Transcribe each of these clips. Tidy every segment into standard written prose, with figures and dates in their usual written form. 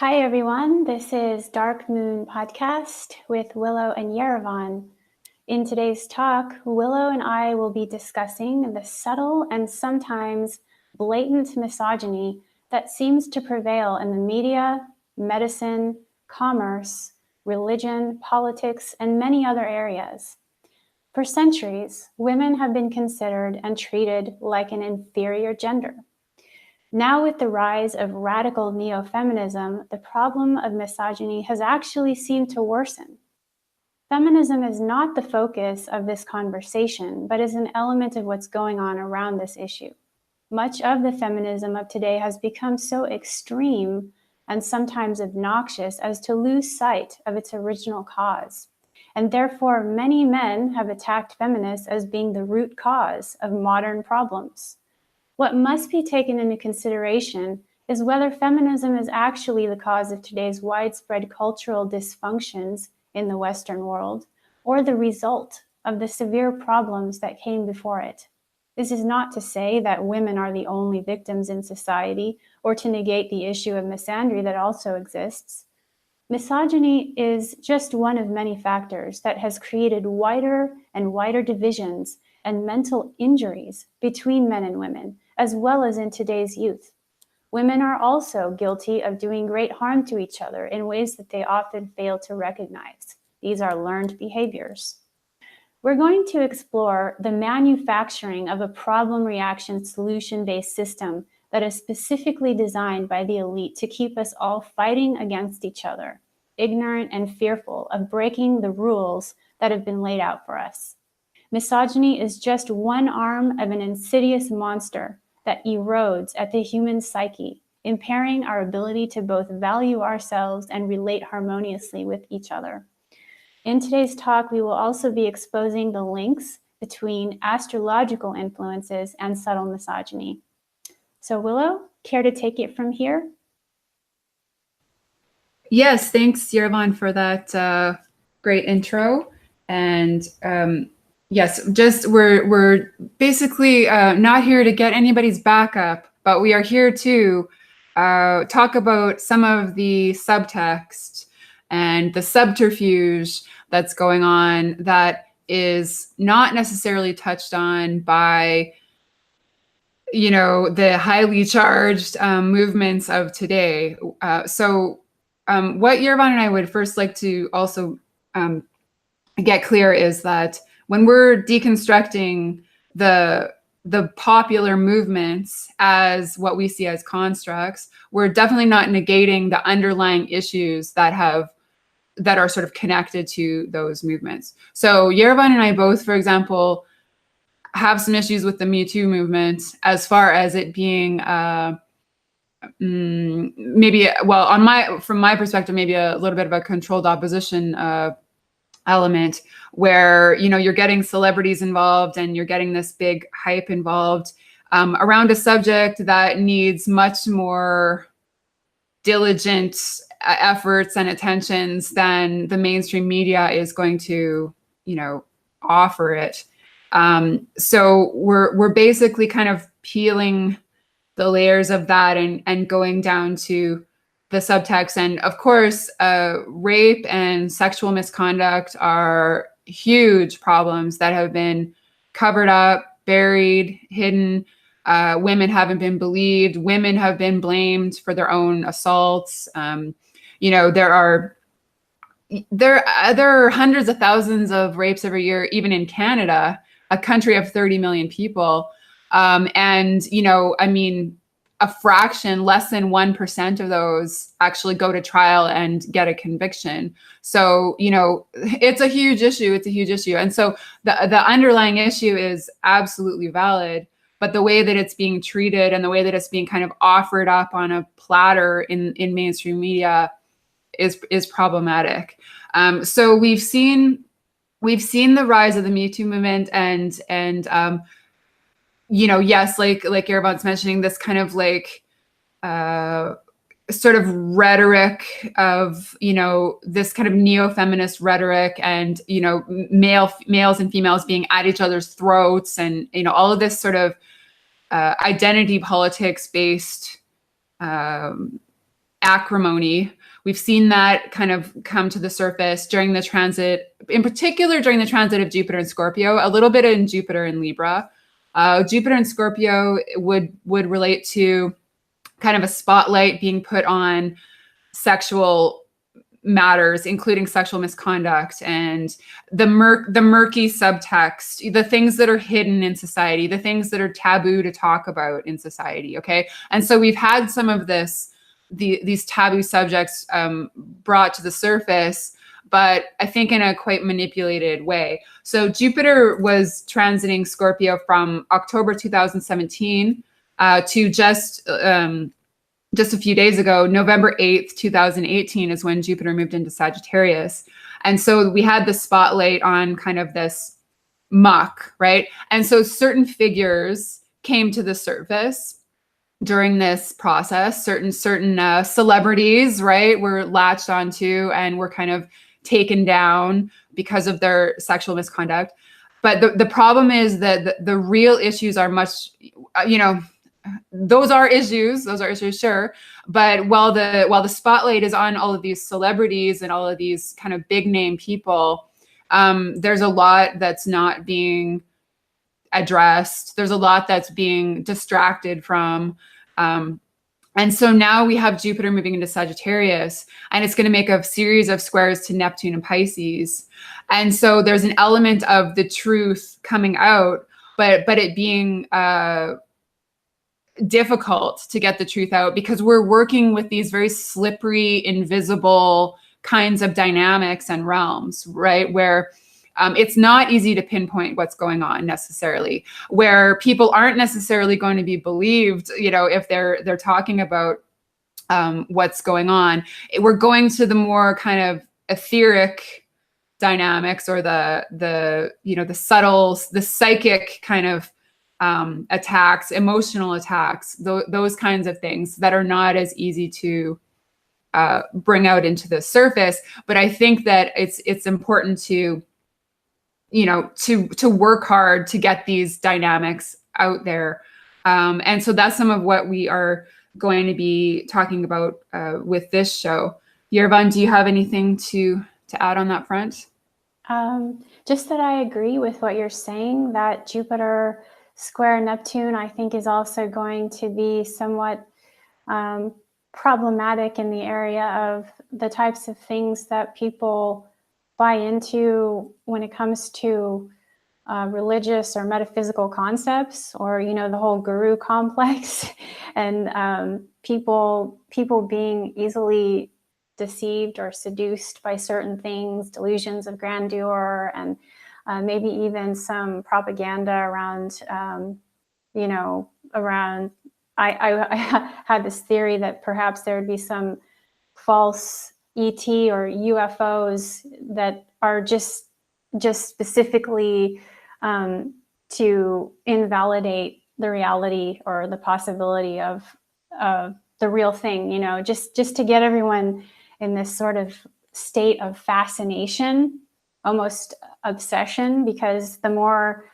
Hi, everyone. This is Dark Moon Podcast with Willow and Yerevan. In today's talk, Willow and I will be discussing the subtle and sometimes blatant misogyny that seems to prevail in the media, medicine, commerce, religion, politics, and many other areas. For centuries, women have been considered and treated like an inferior gender. Now, with the rise of radical neo-feminism, the problem of misogyny has actually seemed to worsen. Feminism is not the focus of this conversation, but is an element of what's going on around this issue. Much of the feminism of today has become so extreme and sometimes obnoxious as to lose sight of its original cause. And therefore, many men have attacked feminists as being the root cause of modern problems. What must be taken into consideration is whether feminism is actually the cause of today's widespread cultural dysfunctions in the Western world, or the result of the severe problems that came before it. This is not to say that women are the only victims in society, or to negate the issue of misandry that also exists. Misogyny is just one of many factors that has created wider and wider divisions and mental injuries between men and women, as well as in today's youth. Women are also guilty of doing great harm to each other in ways that they often fail to recognize. These are learned behaviors. We're going to explore the manufacturing of a problem reaction solution-based system that is specifically designed by the elite to keep us all fighting against each other, ignorant and fearful of breaking the rules that have been laid out for us. Misogyny is just one arm of an insidious monster that erodes at the human psyche, impairing our ability to both value ourselves and relate harmoniously with each other. In today's talk, we will also be exposing the links between astrological influences and subtle misogyny. So Willow, care to take it from here? Yes, thanks, Yerevan, for that great intro. And yes, just we're basically not here to get anybody's back up, but we are here to talk about some of the subtext and the subterfuge that's going on that is not necessarily touched on by, the highly charged movements of today. So what Yerevan and I would first like to also get clear is that when we're deconstructing the popular movements as what we see as constructs, we're definitely not negating the underlying issues that are sort of connected to those movements. So Yerevan and I both, for example, have some issues with the Me Too movement as far as it being maybe, well, from my perspective, maybe a little bit of a controlled opposition element where, you're getting celebrities involved and you're getting this big hype involved around a subject that needs much more diligent efforts and attentions than the mainstream media is going to, offer it. So we're basically kind of peeling the layers of that and going down to the subtext. And of course, rape and sexual misconduct are huge problems that have been covered up, buried, hidden. Women haven't been believed. Women have been blamed for their own assaults. There are hundreds of thousands of rapes every year, even in Canada, a country of 30 million people. A fraction, less than 1% of those actually go to trial and get a conviction. So, it's a huge issue. It's a huge issue. And so the underlying issue is absolutely valid, but the way that it's being treated and the way that it's being kind of offered up on a platter in mainstream media is problematic. So we've seen the rise of the Me Too movement and yes, like Yerevan's mentioning, this kind of like sort of rhetoric of, this kind of neo-feminist rhetoric and, males and females being at each other's throats and, all of this sort of identity politics based acrimony. We've seen that kind of come to the surface during the transit, in particular during the transit of Jupiter and Scorpio, a little bit in Jupiter and Libra. Jupiter and Scorpio would relate to kind of a spotlight being put on sexual matters, including sexual misconduct and the murky subtext, the things that are hidden in society, the things that are taboo to talk about in society. Okay, and so we've had some of these taboo subjects brought to the surface, but I think in a quite manipulated way. So Jupiter was transiting Scorpio from October 2017 to just a few days ago, November 8th, 2018 is when Jupiter moved into Sagittarius. And so we had the spotlight on kind of this muck, right? And so certain figures came to the surface during this process. Certain celebrities, right, were latched onto and were kind of taken down because of their sexual misconduct. But the problem is that the real issues are much, those are issues, sure. But while the spotlight is on all of these celebrities and all of these kind of big name people, there's a lot that's not being addressed. There's a lot that's being distracted from. And so now we have Jupiter moving into Sagittarius, and it's going to make a series of squares to Neptune and Pisces. And so there's an element of the truth coming out, but it being difficult to get the truth out because we're working with these very slippery, invisible kinds of dynamics and realms, right? Where it's not easy to pinpoint what's going on necessarily, where people aren't necessarily going to be believed, if they're talking about what's going on. We're going to the more kind of etheric dynamics, or the subtle, the psychic kind of attacks, emotional attacks, those kinds of things that are not as easy to bring out into the surface. But I think that it's important to work hard to get these dynamics out there. And so that's some of what we are going to be talking about with this show. Yervan, do you have anything to add on that front? Just that I agree with what you're saying, that Jupiter square Neptune, I think, is also going to be somewhat problematic in the area of the types of things that people buy into when it comes to religious or metaphysical concepts, or the whole guru complex, and people being easily deceived or seduced by certain things, delusions of grandeur, and maybe even some propaganda around I had this theory that perhaps there would be some false ET or UFOs that are just specifically to invalidate the reality or the possibility of the real thing, just to get everyone in this sort of state of fascination, almost obsession, because the more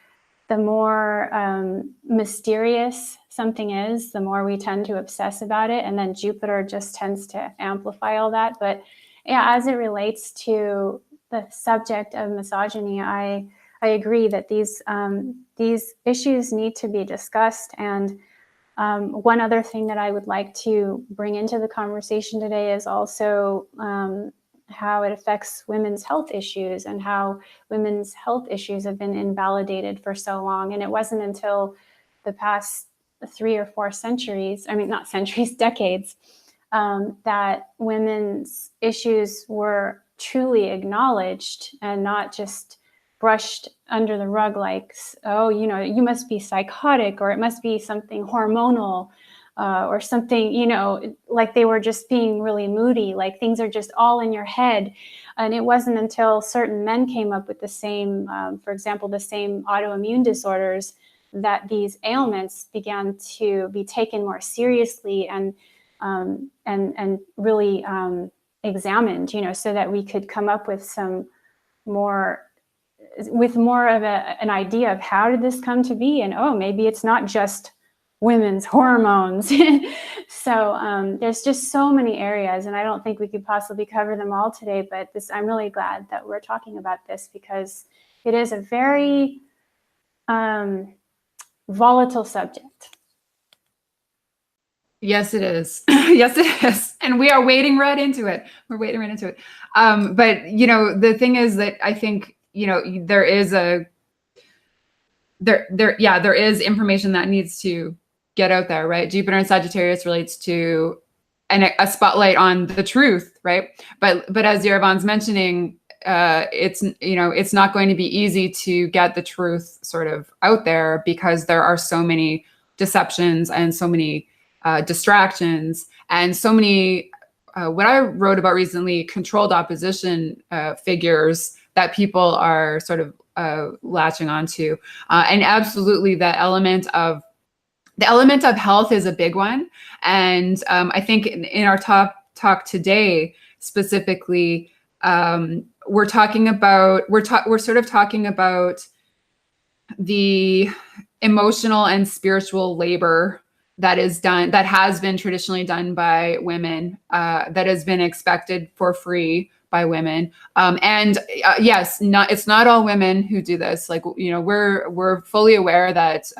mysterious something is, the more we tend to obsess about it. And then Jupiter just tends to amplify all that. But yeah, as it relates to the subject of misogyny, I agree that these issues need to be discussed. And one other thing that I would like to bring into the conversation today is also how it affects women's health issues, and how women's health issues have been invalidated for so long. And it wasn't until the past 3 or 4 centuries, not centuries, decades, that women's issues were truly acknowledged and not just brushed under the rug like, oh, you must be psychotic, or it must be something hormonal, or something, like they were just being really moody, like things are just all in your head. And it wasn't until certain men came up with the same, for example, the same autoimmune disorders, that these ailments began to be taken more seriously and really examined, so that we could come up with more of an idea of how did this come to be, and maybe it's not just women's hormones. So there's just so many areas, and I don't think we could possibly cover them all today, but I'm really glad that we're talking about this because it is a very volatile subject. Yes, it is. Yes, it is. And we are wading right into it. We're wading right into it. But, the thing is that I think, there is there is information that needs to get out there, right? Jupiter in Sagittarius relates to a spotlight on the truth, right? But as Yerevan's mentioning, it's not going to be easy to get the truth sort of out there because there are so many deceptions and so many distractions and so many what I wrote about recently, controlled opposition figures that people are sort of latching onto. And absolutely the element of health is a big one. And I think in our talk today, specifically, we're sort of talking about the emotional and spiritual labor that has been traditionally done by women, that has been expected for free by women. Yes, it's not all women who do this. Like, we're fully aware that,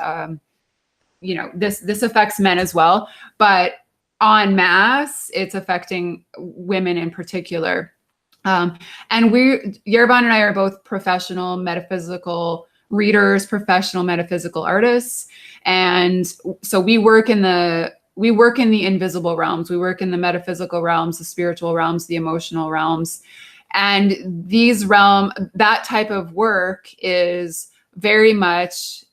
this affects men as well, but en masse, it's affecting women in particular. And Yerevan and I are both professional metaphysical readers, professional metaphysical artists. And so we work in the invisible realms. We work in the metaphysical realms, the spiritual realms, the emotional realms. And that type of work is very much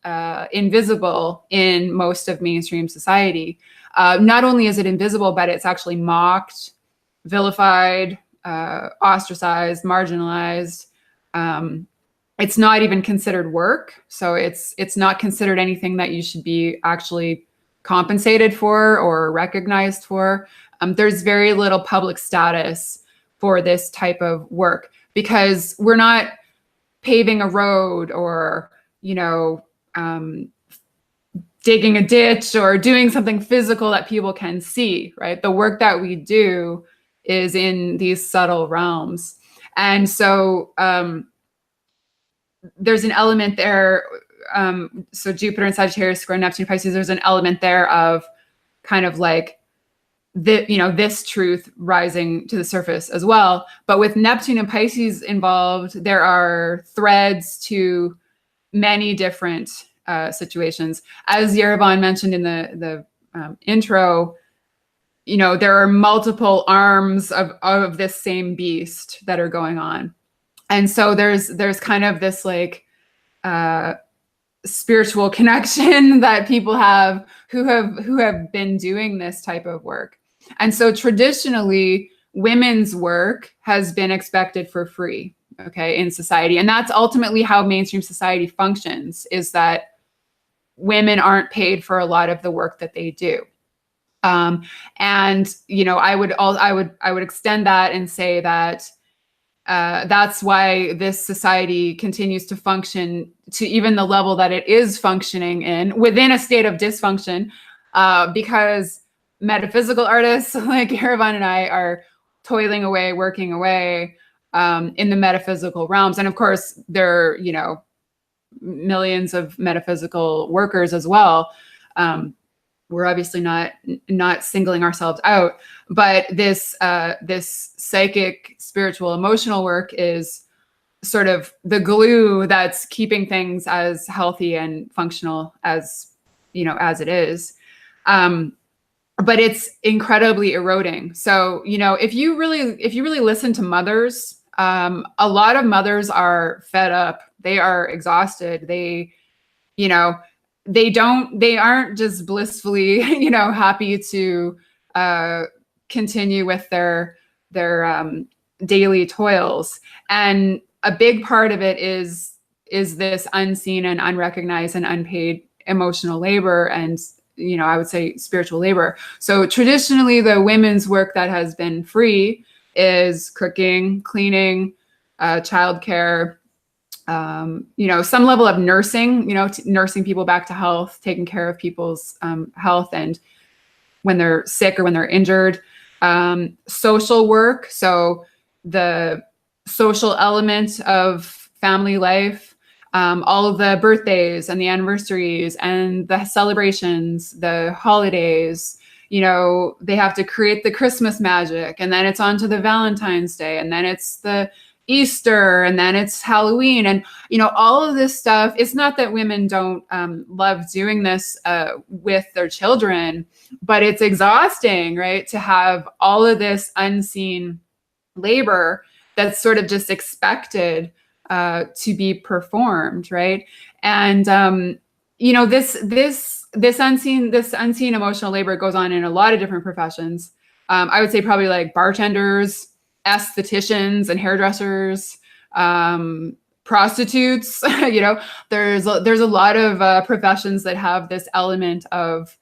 invisible in most of mainstream society. Not only is it invisible, but it's actually mocked, vilified, ostracized, marginalized. It's not even considered work. So it's not considered anything that you should be actually compensated for or recognized for. There's very little public status for this type of work because we're not paving a road or, digging a ditch or doing something physical that people can see, right? The work that we do is in these subtle realms. And so there's an element there. So Jupiter and Sagittarius square Neptune Pisces, there's an element there of kind of like this truth rising to the surface as well. But with Neptune and Pisces involved, there are threads to many different situations. As Yerevan mentioned in the intro, there are multiple arms of this same beast that are going on. And so there's kind of this like spiritual connection that people have who have been doing this type of work. And so traditionally, women's work has been expected for free, okay, in society. And that's ultimately how mainstream society functions, is that women aren't paid for a lot of the work that they do. And I would extend that and say that that's why this society continues to function to even the level that it is functioning in, within a state of dysfunction, because metaphysical artists like Yerevan and I are toiling away, working away in the metaphysical realms. And of course, there are, millions of metaphysical workers as well. We're obviously not singling ourselves out, but this psychic, spiritual, emotional work is sort of the glue that's keeping things as healthy and functional as it is. But it's incredibly eroding. So, if you really listen to mothers, a lot of mothers are fed up. They are exhausted. They aren't just blissfully, happy to continue with their daily toils. And a big part of it is this unseen and unrecognized and unpaid emotional labor and, I would say spiritual labor. So traditionally, the women's work that has been free is cooking, cleaning, childcare, some level of nursing, nursing people back to health, taking care of people's health and when they're sick or when they're injured. Social work, so the social element of family life, all of the birthdays and the anniversaries and the celebrations, the holidays, they have to create the Christmas magic, and then it's on to the Valentine's Day, and then it's the Easter, and then it's Halloween, and all of this stuff. It's not that women don't love doing this with their children, but it's exhausting, right? To have all of this unseen labor that's sort of just expected to be performed, right? And this unseen emotional labor goes on in a lot of different professions. I would say probably like bartenders, estheticians and hairdressers, prostitutes. There's a lot of professions that have this element of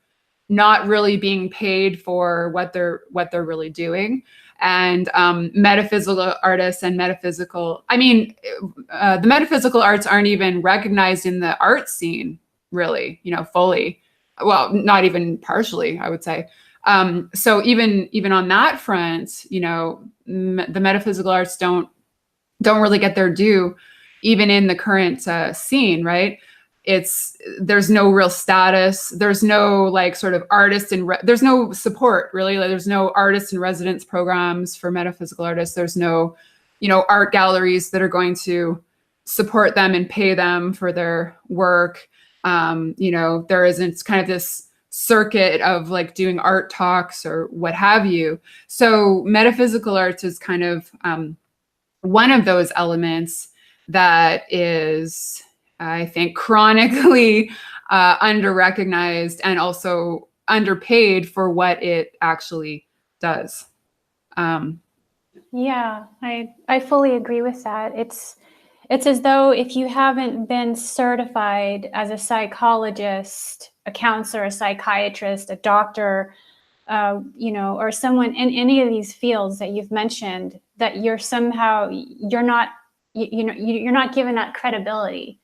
not really being paid for what they're really doing. And metaphysical artists and the metaphysical arts aren't even recognized in the art scene, really, fully. Well, not even partially, I would say. So even on that front, the metaphysical arts don't really get their due, even in the current scene, right? There's no real status. There's no like sort of artist and there's no support really. Like, there's no artist in residence programs for metaphysical artists. There's no, art galleries that are going to support them and pay them for their work. There isn't kind of this circuit of like doing art talks or what have you. So metaphysical arts is kind of one of those elements that is, I think, chronically under-recognized and also underpaid for what it actually does. Yeah, I fully agree with that. It's as though if you haven't been certified as a psychologist, a counselor, a psychiatrist, a doctor, or someone in any of these fields that you've mentioned, that you're not given that credibility.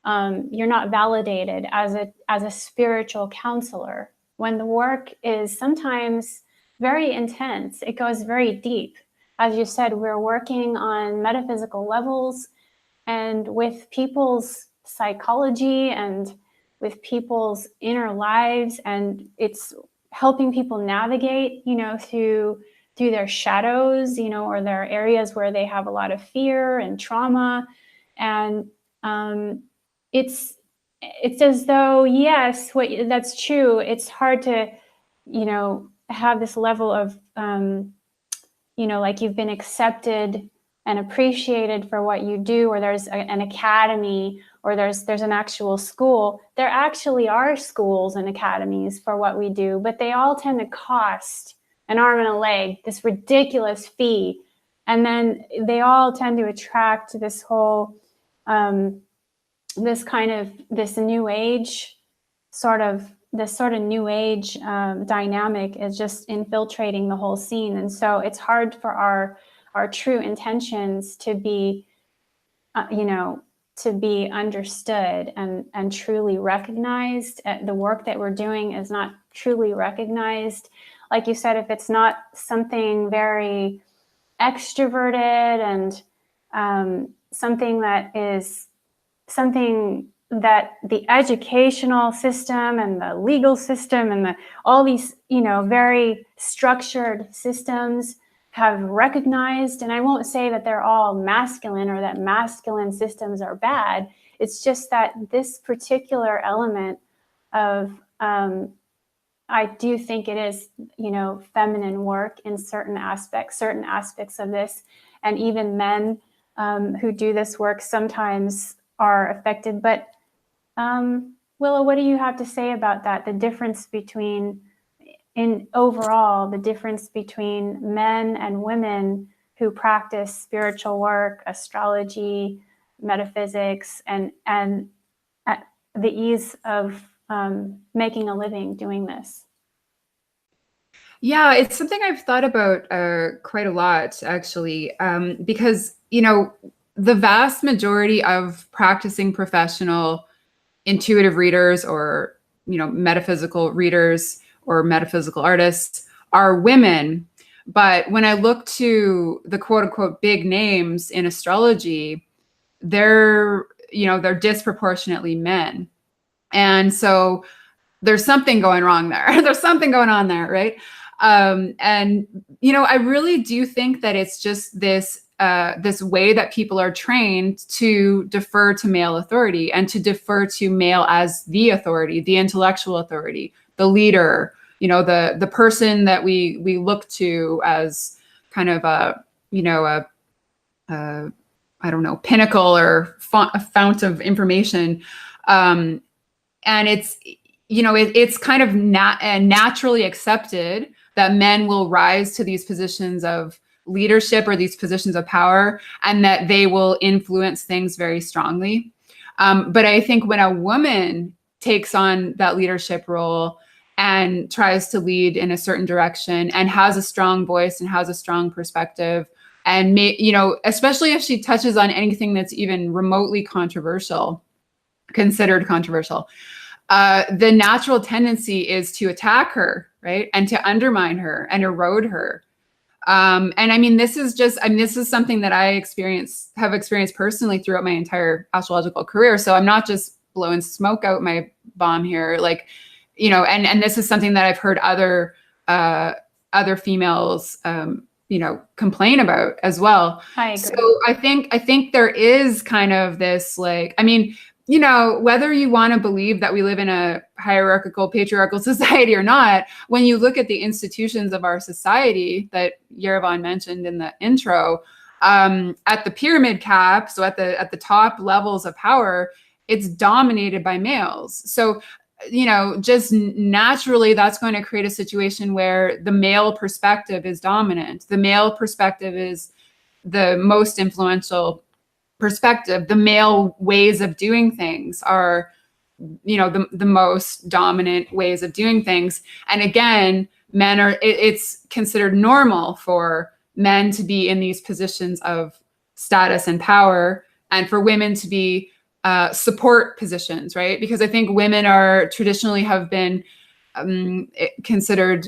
You're not validated as a spiritual counselor when the work is sometimes very intense. It goes very deep. As you said, we're working on metaphysical levels and with people's psychology and with people's inner lives, and it's helping people navigate, through their shadows, or their areas where they have a lot of fear and trauma. And it's as though, yes, that's true. It's hard to, have this level of, like you've been accepted and appreciated for what you do, or there's an academy, or there's an actual school. There actually are schools and academies for what we do, but they all tend to cost an arm and a leg, this ridiculous fee. And then they all tend to attract this whole, this new age new age dynamic is just infiltrating the whole scene. And so it's hard for our true intentions to be, to be understood and truly recognized. The work that we're doing is not truly recognized. Like you said, if it's not something very extroverted and something that the educational system and the legal system and all these, very structured systems have recognized. And I won't say that they're all masculine or that masculine systems are bad. It's just that this particular element of, I do think it is, feminine work in certain aspects of this. And even men who do this work sometimes are affected. But Willow, what do you have to say about that? The difference between, the difference between men and women who practice spiritual work, astrology, metaphysics, and at the ease of making a living doing this. Yeah, it's something I've thought about quite a lot, actually, because, the vast majority of practicing professional intuitive readers or, metaphysical readers or metaphysical artists are women. But when I look to the quote unquote big names in astrology, they're disproportionately men. And so there's something going wrong there. There's something going on there, right? And I really do think that it's just this way that people are trained to defer to male authority and to defer to male as the authority, the intellectual authority, the leader, the person that we look to as kind of a I don't know, pinnacle or fount of information. And it's, it's kind of naturally accepted that men will rise to these positions of leadership or these positions of power, and that they will influence things very strongly. But I think when a woman takes on that leadership role and tries to lead in a certain direction and has a strong voice and has a strong perspective, and especially if she touches on anything that's even remotely considered controversial, the natural tendency is to attack her, right? And to undermine her and erode her. And I mean, this is something that I have experienced personally throughout my entire astrological career. So I'm not just blowing smoke out my bomb here, and this is something that I've heard other females, complain about as well. I agree. So I think there is kind of this, whether you want to believe that we live in a hierarchical, patriarchal society or not, when you look at the institutions of our society that Yerevan mentioned in the intro, at the pyramid cap, so at the top levels of power, it's dominated by males. So, just naturally, that's going to create a situation where the male perspective is dominant. The male perspective is the most influential perspective. The male ways of doing things are, the most dominant ways of doing things. And again, it's considered normal for men to be in these positions of status and power, and for women to be support positions, right? Because I think women traditionally have been considered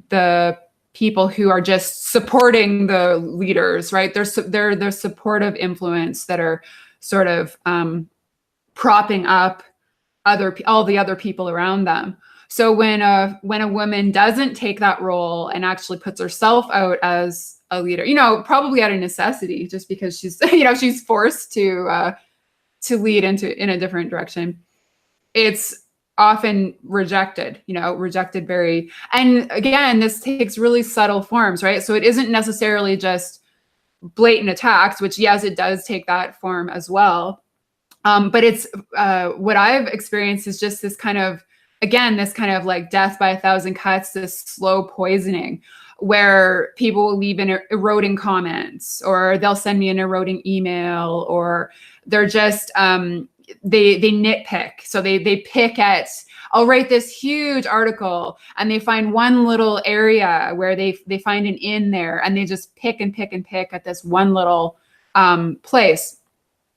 the people who are just supporting the leaders, right? They're supportive influence that are sort of propping up all the other people around them. So when a woman doesn't take that role and actually puts herself out as a leader, probably out of necessity, just because she's she's forced to lead in a different direction, it's often rejected, and again, this takes really subtle forms, right? So it isn't necessarily just blatant attacks, which yes, it does take that form as well. But it's what I've experienced is just this kind of like death by a thousand cuts, this slow poisoning, where people will leave in eroding comments, or they'll send me an eroding email, or they're just they nitpick. So they pick at, I'll write this huge article and they find one little area where they find an in there, and they just pick and pick and pick at this one little place.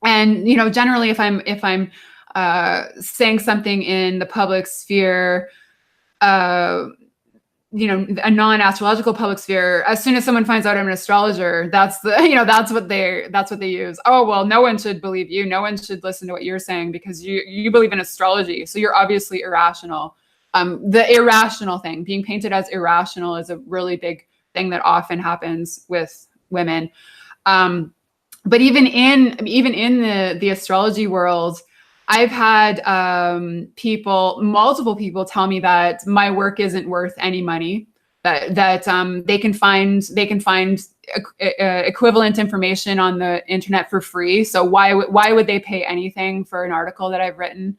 And generally, if I'm saying something in the public sphere, a non-astrological public sphere, as soon as someone finds out I'm an astrologer, that's what they use. Oh, well, no one should believe you. No one should listen to what you're saying because you believe in astrology. So you're obviously irrational. The irrational thing, being painted as irrational, is a really big thing that often happens with women. But even in the astrology world, I've had multiple people tell me that my work isn't worth any money, that they can find equivalent information on the internet for free. So why would they pay anything for an article that I've written?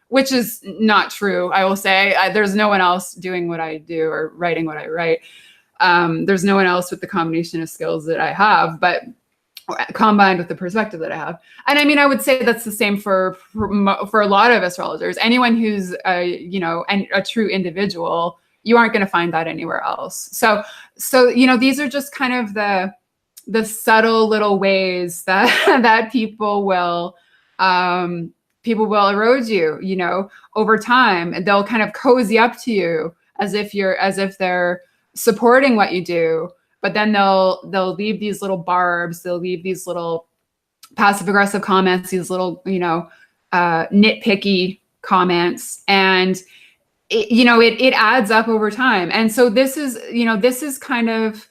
Which is not true. I will say there's no one else doing what I do or writing what I write. There's no one else with the combination of skills that I have, but combined with the perspective that I have. And I mean, I would say that's the same for a lot of astrologers. Anyone who's a true individual, you aren't going to find that anywhere else. So these are just kind of the the subtle little ways that that people will erode you, you know, over time. And they'll kind of cozy up to you as if they're supporting what you do, but then they'll leave these little barbs, they'll leave these little passive aggressive comments, these little, you know, nitpicky comments, and it adds up over time. And so this is kind of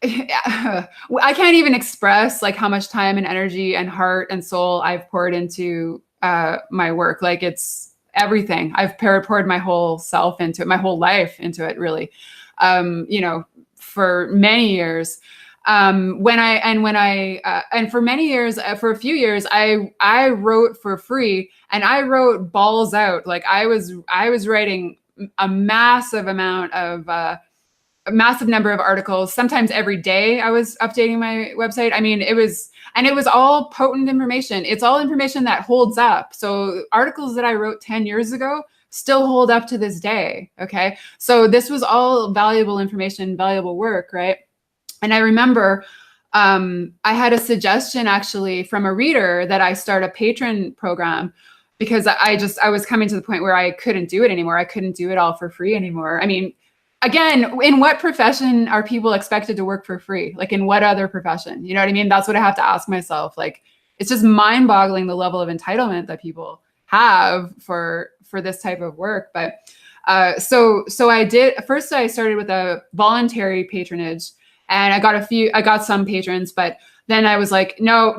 I can't even express like how much time and energy and heart and soul I've poured into my work. Like, it's everything. I've poured my whole self into it, my whole life into it, really. For many years. For many years, for a few years, I wrote for free, and I wrote balls out. Like, I was writing a massive number of articles. Sometimes every day I was updating my website. I mean, it was all potent information. It's all information that holds up. So articles that I wrote 10 years ago still hold up to this day. Okay. So this was all valuable information, valuable work. Right. And I remember I had a suggestion actually from a reader that I start a patron program, because I was coming to the point where I couldn't do it anymore. I couldn't do it all for free anymore. I mean, again, in what profession are people expected to work for free? Like, in what other profession? You know what I mean? That's what I have to ask myself. Like, it's just mind-boggling the level of entitlement that people have for this type of work. But so I did. First, I started with a voluntary patronage, and I got some patrons, but then I was like, no,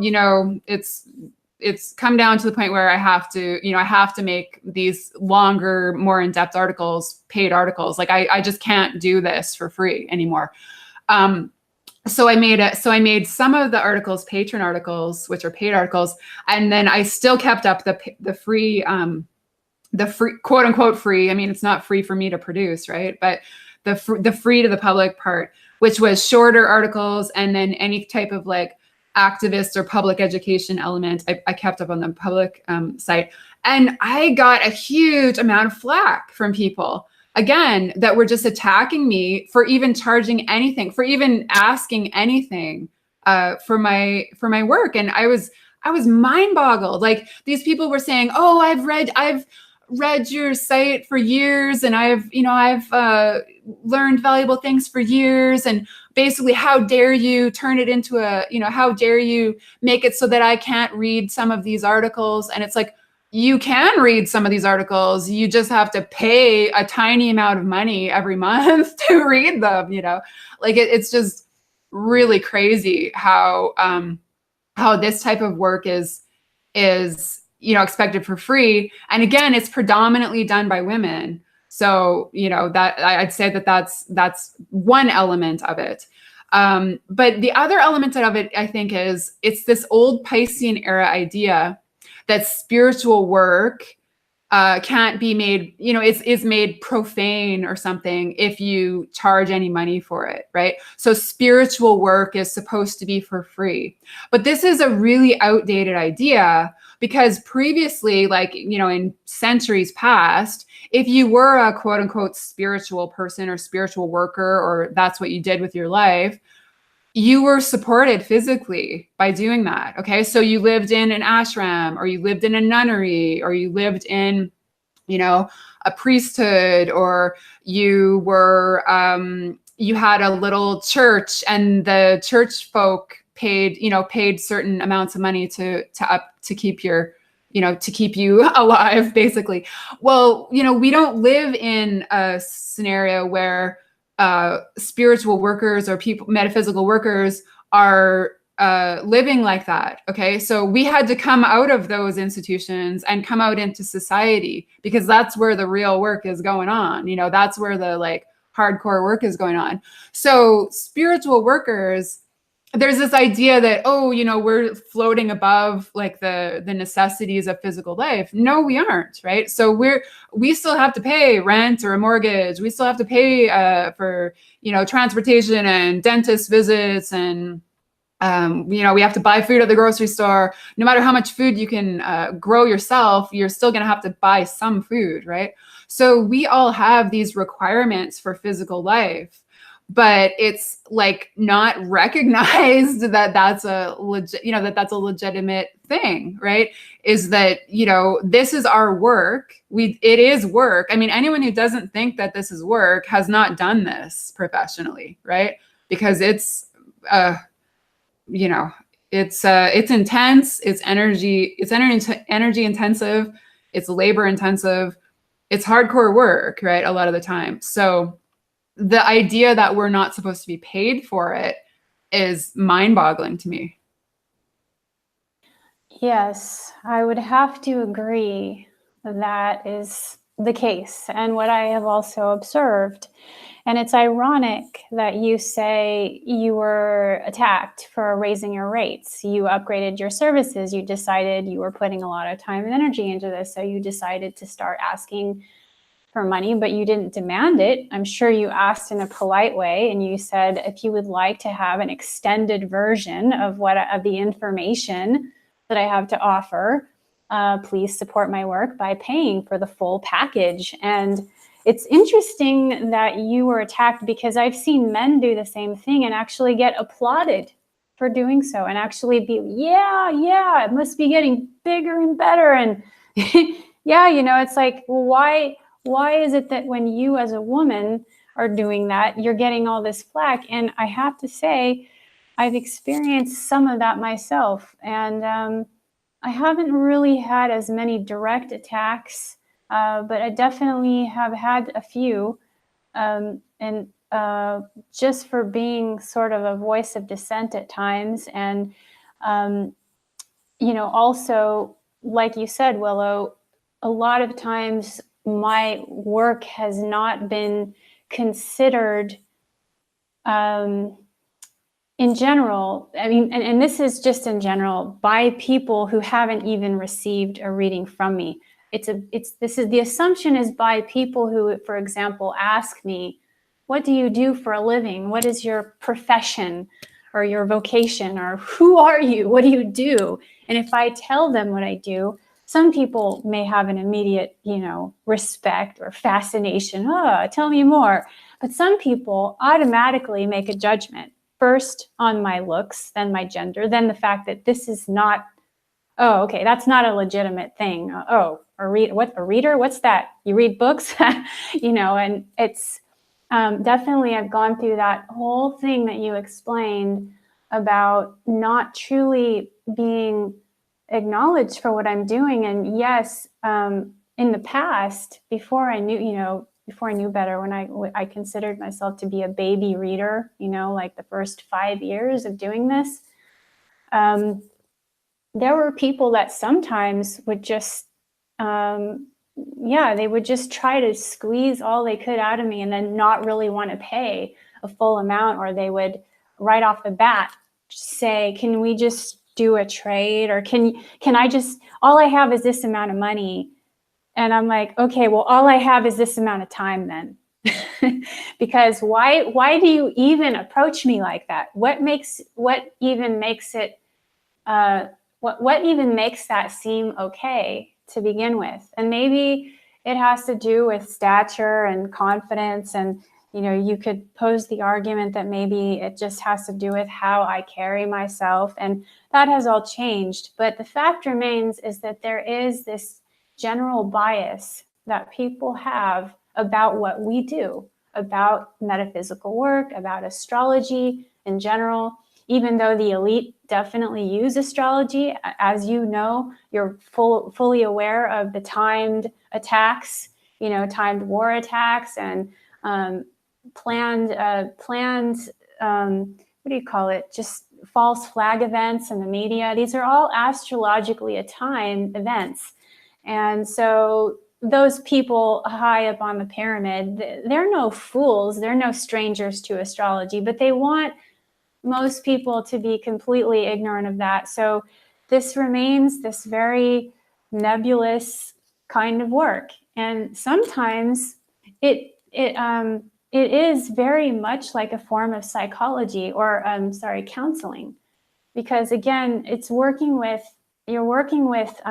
it's come down to the point where I have to make these longer, more in-depth articles, paid articles. Like, I just can't do this for free anymore. So I made some of the articles patron articles, which are paid articles. And then I still kept up the free, quote unquote free. I mean, it's not free for me to produce, right? But the free to the public part, which was shorter articles, and then any type of like activist or public education element, I kept up on the public site. And I got a huge amount of flack from people, again, that were just attacking me for even charging anything, for even asking anything for my work. And I was mind boggled. Like, these people were saying, oh, I've read your site for years, and I've learned valuable things for years, and basically, how dare you turn it into how dare you make it so that I can't read some of these articles? And it's like, you can read some of these articles, you just have to pay a tiny amount of money every month to read them. Like, it's just really crazy how this type of work is expected for free. And again, it's predominantly done by women. So, that I'd say that's one element of it. But the other element of it, I think, is it's this old Piscean era idea that spiritual work can't be made, is made profane or something if you charge any money for it, right? So spiritual work is supposed to be for free. But this is a really outdated idea, because previously, like, in centuries past, if you were a quote unquote spiritual person or spiritual worker, or that's what you did with your life, you were supported physically by doing that. Okay. So you lived in an ashram, or you lived in a nunnery, or you lived in, a priesthood, or you were, you had a little church, and the church folk paid certain amounts of money to keep your, to keep you alive, basically. Well, we don't live in a scenario where spiritual workers or metaphysical workers are living like that. Okay. So we had to come out of those institutions and come out into society, because that's where the real work is going on. That's where the like hardcore work is going on. So spiritual workers, there's this idea that, we're floating above like the necessities of physical life. No, we aren't, right? So we still have to pay rent or a mortgage. We still have to pay for, transportation and dentist visits, and we have to buy food at the grocery store. No matter how much food you can grow yourself, you're still going to have to buy some food, right? So we all have these requirements for physical life. but it's like not recognized that that's a legit, that that's a legitimate thing, right? Is that, this is our work. It is work. I mean, anyone who doesn't think that this is work has not done this professionally, right? Because it's, it's intense, it's energy intensive, it's labor intensive, it's hardcore work, right? A lot of the time. So the idea that we're not supposed to be paid for it is mind-boggling to me. Yes, I would have to agree that is the case, and what I have also observed. And it's ironic that you say you were attacked for raising your rates. You upgraded your services. You decided you were putting a lot of time and energy into this, so you decided to start asking for money, but you didn't demand it. I'm sure you asked in a polite way, and you said, if you would like to have an extended version of the information that I have to offer, please support my work by paying for the full package. And it's interesting that you were attacked, because I've seen men do the same thing and actually get applauded for doing so, and actually be, yeah, it must be getting bigger and better. And yeah, it's like, well, why is it that when you as a woman are doing that, you're getting all this flack? And I have to say, I've experienced some of that myself. And I haven't really had as many direct attacks, but I definitely have had a few. And just for being sort of a voice of dissent at times. And, also, like you said, Willow, a lot of times my work has not been considered in general. I mean, and this is just in general, by people who haven't even received a reading from me. The assumption is by people who, for example, ask me, what do you do for a living? What is your profession or your vocation, or who are you? What do you do? And if I tell them what I do, some people may have an immediate, respect or fascination. Oh, tell me more. But some people automatically make a judgment, first on my looks, then my gender, then the fact that this is not, oh, okay, that's not a legitimate thing. Oh, a reader? What's that? You read books? And it's definitely, I've gone through that whole thing that you explained about not truly being acknowledged for what I'm doing. And yes, in the past, before I knew better, when I considered myself to be a baby reader, like the first 5 years of doing this, there were people that sometimes would just, they would just try to squeeze all they could out of me and then not really want to pay a full amount. Or they would right off the bat say, can we just do a trade? Or can I just, all I have is this amount of money. And I'm like, okay, well, all I have is this amount of time then. Because why do you even approach me like that? What even makes that seem okay to begin with? And maybe it has to do with stature and confidence. And, you could pose the argument that maybe it just has to do with how I carry myself. And that has all changed. But the fact remains is that there is this general bias that people have about what we do, about metaphysical work, about astrology in general. Even though the elite definitely use astrology, as you know, you're fully aware of the timed attacks, timed war attacks, and planned, what do you call it? Just false flag events in the media. These are all astrologically timed events. And so those people high up on the pyramid, they're no fools. They're no strangers to astrology, but they want most people to be completely ignorant of that. So this remains this very nebulous kind of work. And sometimes it is very much like a form of psychology, or counseling, because again, you're working with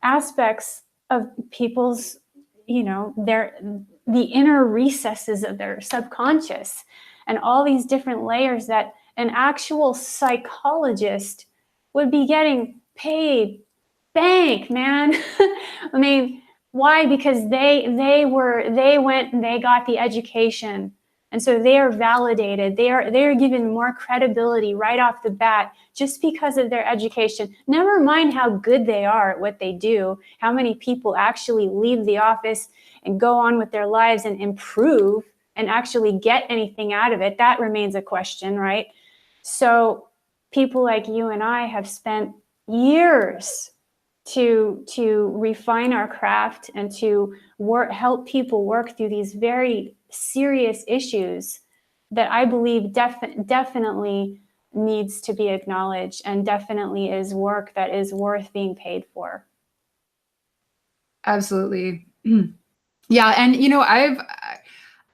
aspects of people's, the inner recesses of their subconscious. and all these different layers that an actual psychologist would be getting paid bank, man. I mean, why? Because they went and they got the education, and so they are validated. They are given more credibility right off the bat just because of their education. Never mind how good they are at what they do, how many people actually leave the office and go on with their lives and improve and actually get anything out of it. That remains a question, right? So people like you and I have spent years to refine our craft and to help people work through these very serious issues that I believe definitely needs to be acknowledged and definitely is work that is worth being paid for. Absolutely. Yeah. And,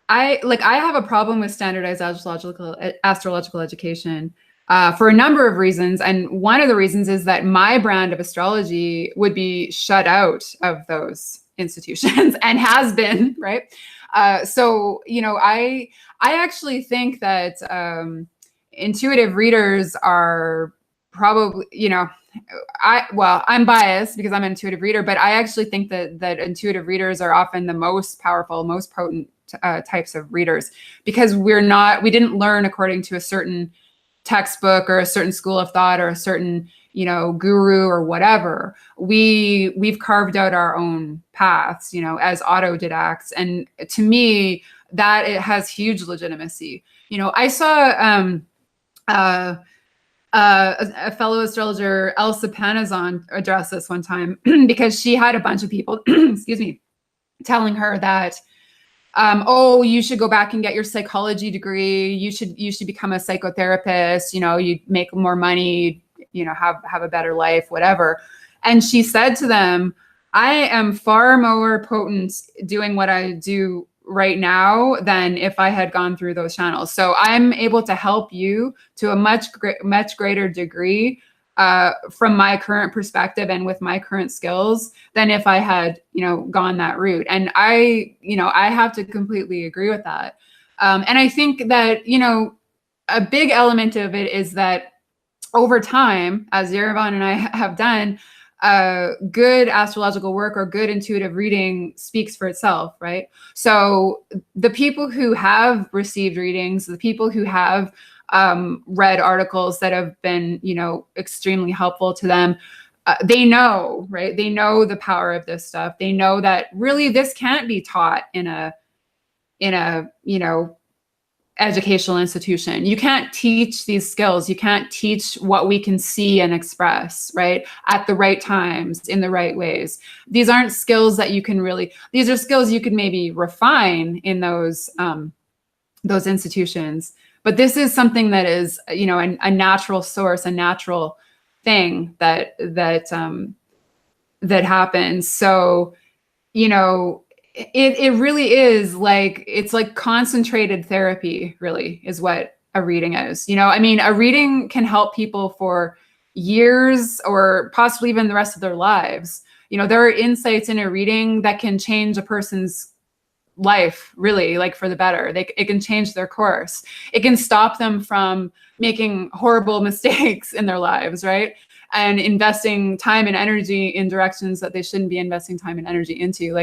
I have a problem with standardized astrological education for a number of reasons. And one of the reasons is that my brand of astrology would be shut out of those institutions and has been, right? So, I actually think that intuitive readers are probably, I'm biased because I'm an intuitive reader, but I actually think that intuitive readers are often the most powerful, most potent types of readers, because we didn't learn according to a certain textbook or a certain school of thought or a certain, guru or whatever. We've carved out our own paths, as autodidacts. And to me, that it has huge legitimacy. I saw, a fellow astrologer, Elsa Panazon, address this one time because she had a bunch of people, excuse me, telling her that, you should go back and get your psychology degree. You should become a psychotherapist. You'd make more money, have a better life, whatever. And she said to them, I am far more potent doing what I do right now than if I had gone through those channels. So I'm able to help you to a much greater degree from my current perspective and with my current skills than if I had, gone that route. And I have to completely agree with that. And I think that, a big element of it is that over time, as Yerevan and I have done, good astrological work or good intuitive reading speaks for itself, right? So the people who have received readings, the people who have read articles that have been, extremely helpful to them, they know, right? They know the power of this stuff. They know that really this can't be taught in a educational institution. You can't teach these skills. You can't teach what we can see and express, right? At the right times, in the right ways. These aren't skills that you can these are skills you can maybe refine in those institutions. But this is something that is, a natural source, a natural thing that happens. So, it really is it's like concentrated therapy, really, is what a reading is. A reading can help people for years or possibly even the rest of their lives. There are insights in a reading that can change a person's life, really, for the better. It can change their course. It can stop them from making horrible mistakes in their lives, right? And investing time and energy in directions that they shouldn't be investing time and energy into.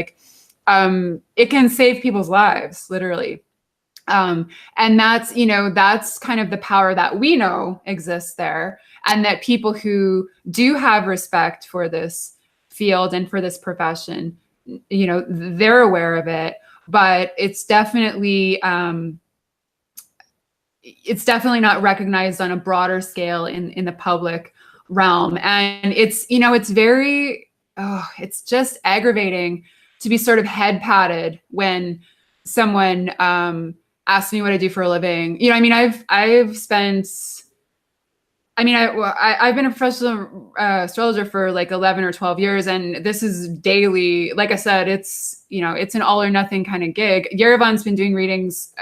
It can save people's lives, literally. And that's kind of the power that we know exists there, and that people who do have respect for this field and for this profession, they're aware of it. But it's definitely not recognized on a broader scale in the public realm. And it's it's just aggravating to be sort of head patted when someone asks me what I do for a living. I've spent, I've been a professional astrologer for 11 or 12 years, and this is daily. Like I said, it's an all or nothing kind of gig. Yerevan's been doing readings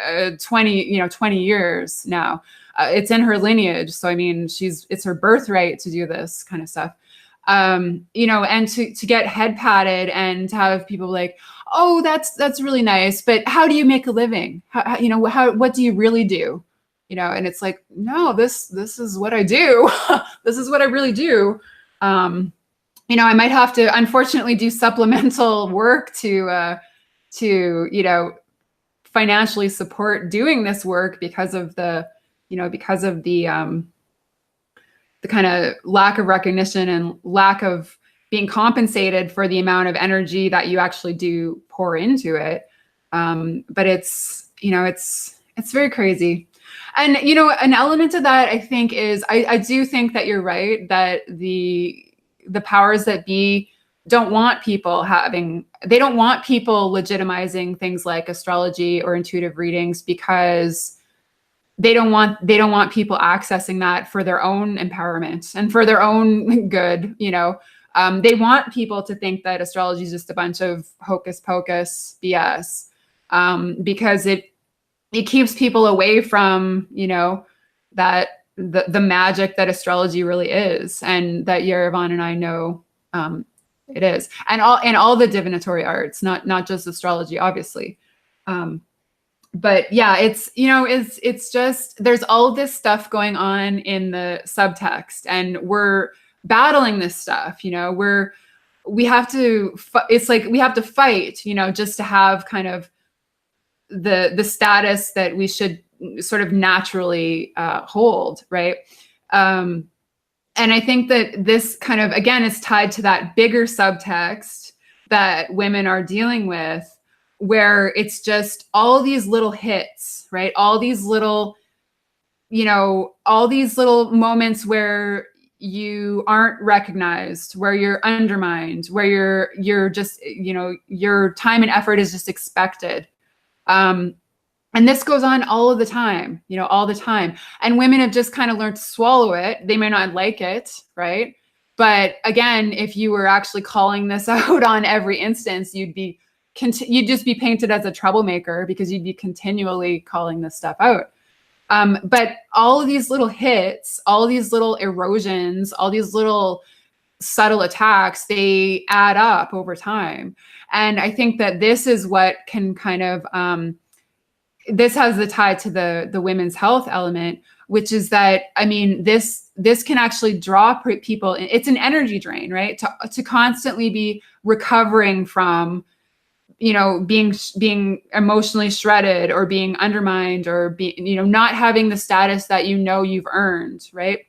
20 years now. It's in her lineage. So, it's her birthright to do this kind of stuff. And to get head patted and to have people oh, that's really nice, but how do you make a living? What do you really do? And it's like, no, this is what I do. This is what I really do. I might have to, unfortunately, do supplemental work to financially support doing this work because of the kind of lack of recognition and lack of being compensated for the amount of energy that you actually do pour into it. But it's very crazy. And, an element of that, I think, is I do think that you're right, that the powers that be don't want people legitimizing things like astrology or intuitive readings, because they don't want people accessing that for their own empowerment and for their own good. They want people to think that astrology is just a bunch of hocus pocus BS, because it keeps people away from that the magic that astrology really is, and that Yerevan and I know it is, and all the divinatory arts, not just astrology, obviously. But yeah, it's just, there's all this stuff going on in the subtext, and we're battling this stuff. We have to, it's like we have to fight, just to have kind of the status that we should sort of naturally hold, right? And I think that this kind of, again, is tied to that bigger subtext that women are dealing with, where it's just all these little hits, right? All these little moments where you aren't recognized, where you're undermined, where you're just, your time and effort is just expected. And this goes on all of the time, all the time. And women have just kind of learned to swallow it. They may not like it, right? But again, if you were actually calling this out on every instance, you'd just be painted as a troublemaker, because you'd be continually calling this stuff out. But all of these little hits, all these little erosions, all these little subtle attacks, they add up over time. And I think that this is what can kind of, this has the tie to the women's health element, which is that, I mean, this can actually draw people. It's an energy drain, right? To constantly be recovering from, being emotionally shredded, or being undermined, or not having the status that you've earned, right?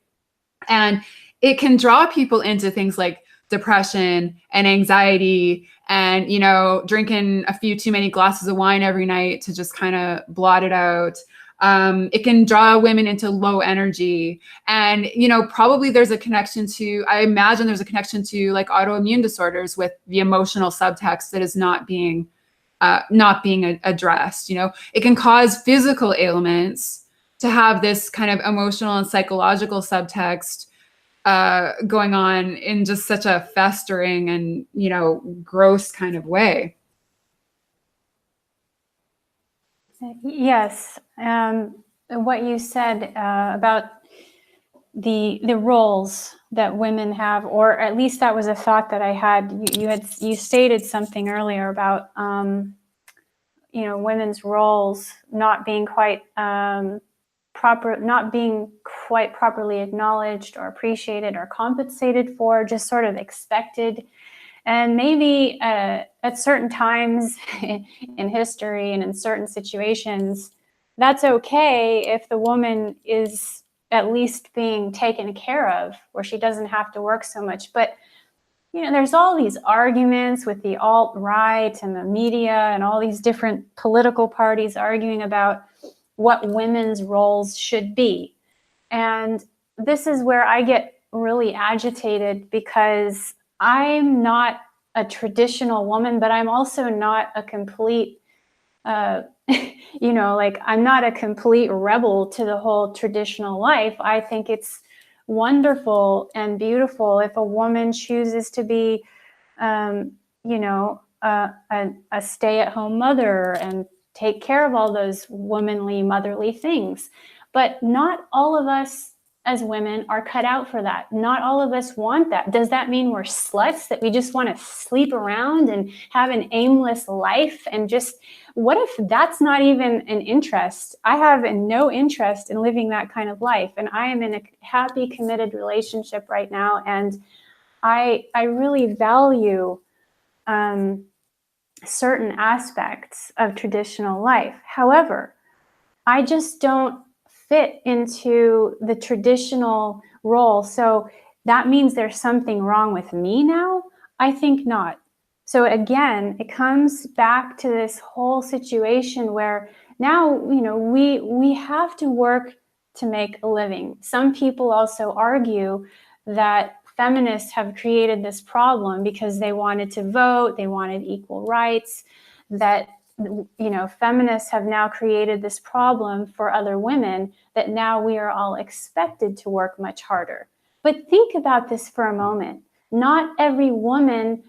And it can draw people into things like depression and anxiety, and drinking a few too many glasses of wine every night to just kind of blot it out. It can draw women into low energy, and probably there's a connection to, I imagine there's a connection to, like, autoimmune disorders with the emotional subtext that is not being addressed. It can cause physical ailments to have this kind of emotional and psychological subtext going on in just such a festering and gross kind of way. Yes, what you said about the roles that women have, or at least that was a thought that I had. You stated something earlier about women's roles not being quite properly acknowledged or appreciated or compensated for, just sort of expected. And maybe at certain times in history and in certain situations, that's okay if the woman is at least being taken care of, where she doesn't have to work so much. But there's all these arguments with the alt-right and the media and all these different political parties arguing about what women's roles should be. And this is where I get really agitated, because I'm not a traditional woman, but I'm also not a complete, I'm not a complete rebel to the whole traditional life. I think it's wonderful and beautiful if a woman chooses to be, a stay-at-home mother and take care of all those womanly, motherly things. But not all of us as women are cut out for that. Not all of us want that. Does that mean we're sluts, that we just want to sleep around and have an aimless life? And just, what if that's not even an interest? I have no interest in living that kind of life. And I am in a happy, committed relationship right now. And I really value certain aspects of traditional life. However, I just don't fit into the traditional role. So that means there's something wrong with me now? I think not. So again, it comes back to this whole situation where now, we have to work to make a living. Some people also argue that feminists have created this problem because they wanted to vote, they wanted equal rights, that feminists have now created this problem for other women, that now we are all expected to work much harder. But think about this for a moment. Not every woman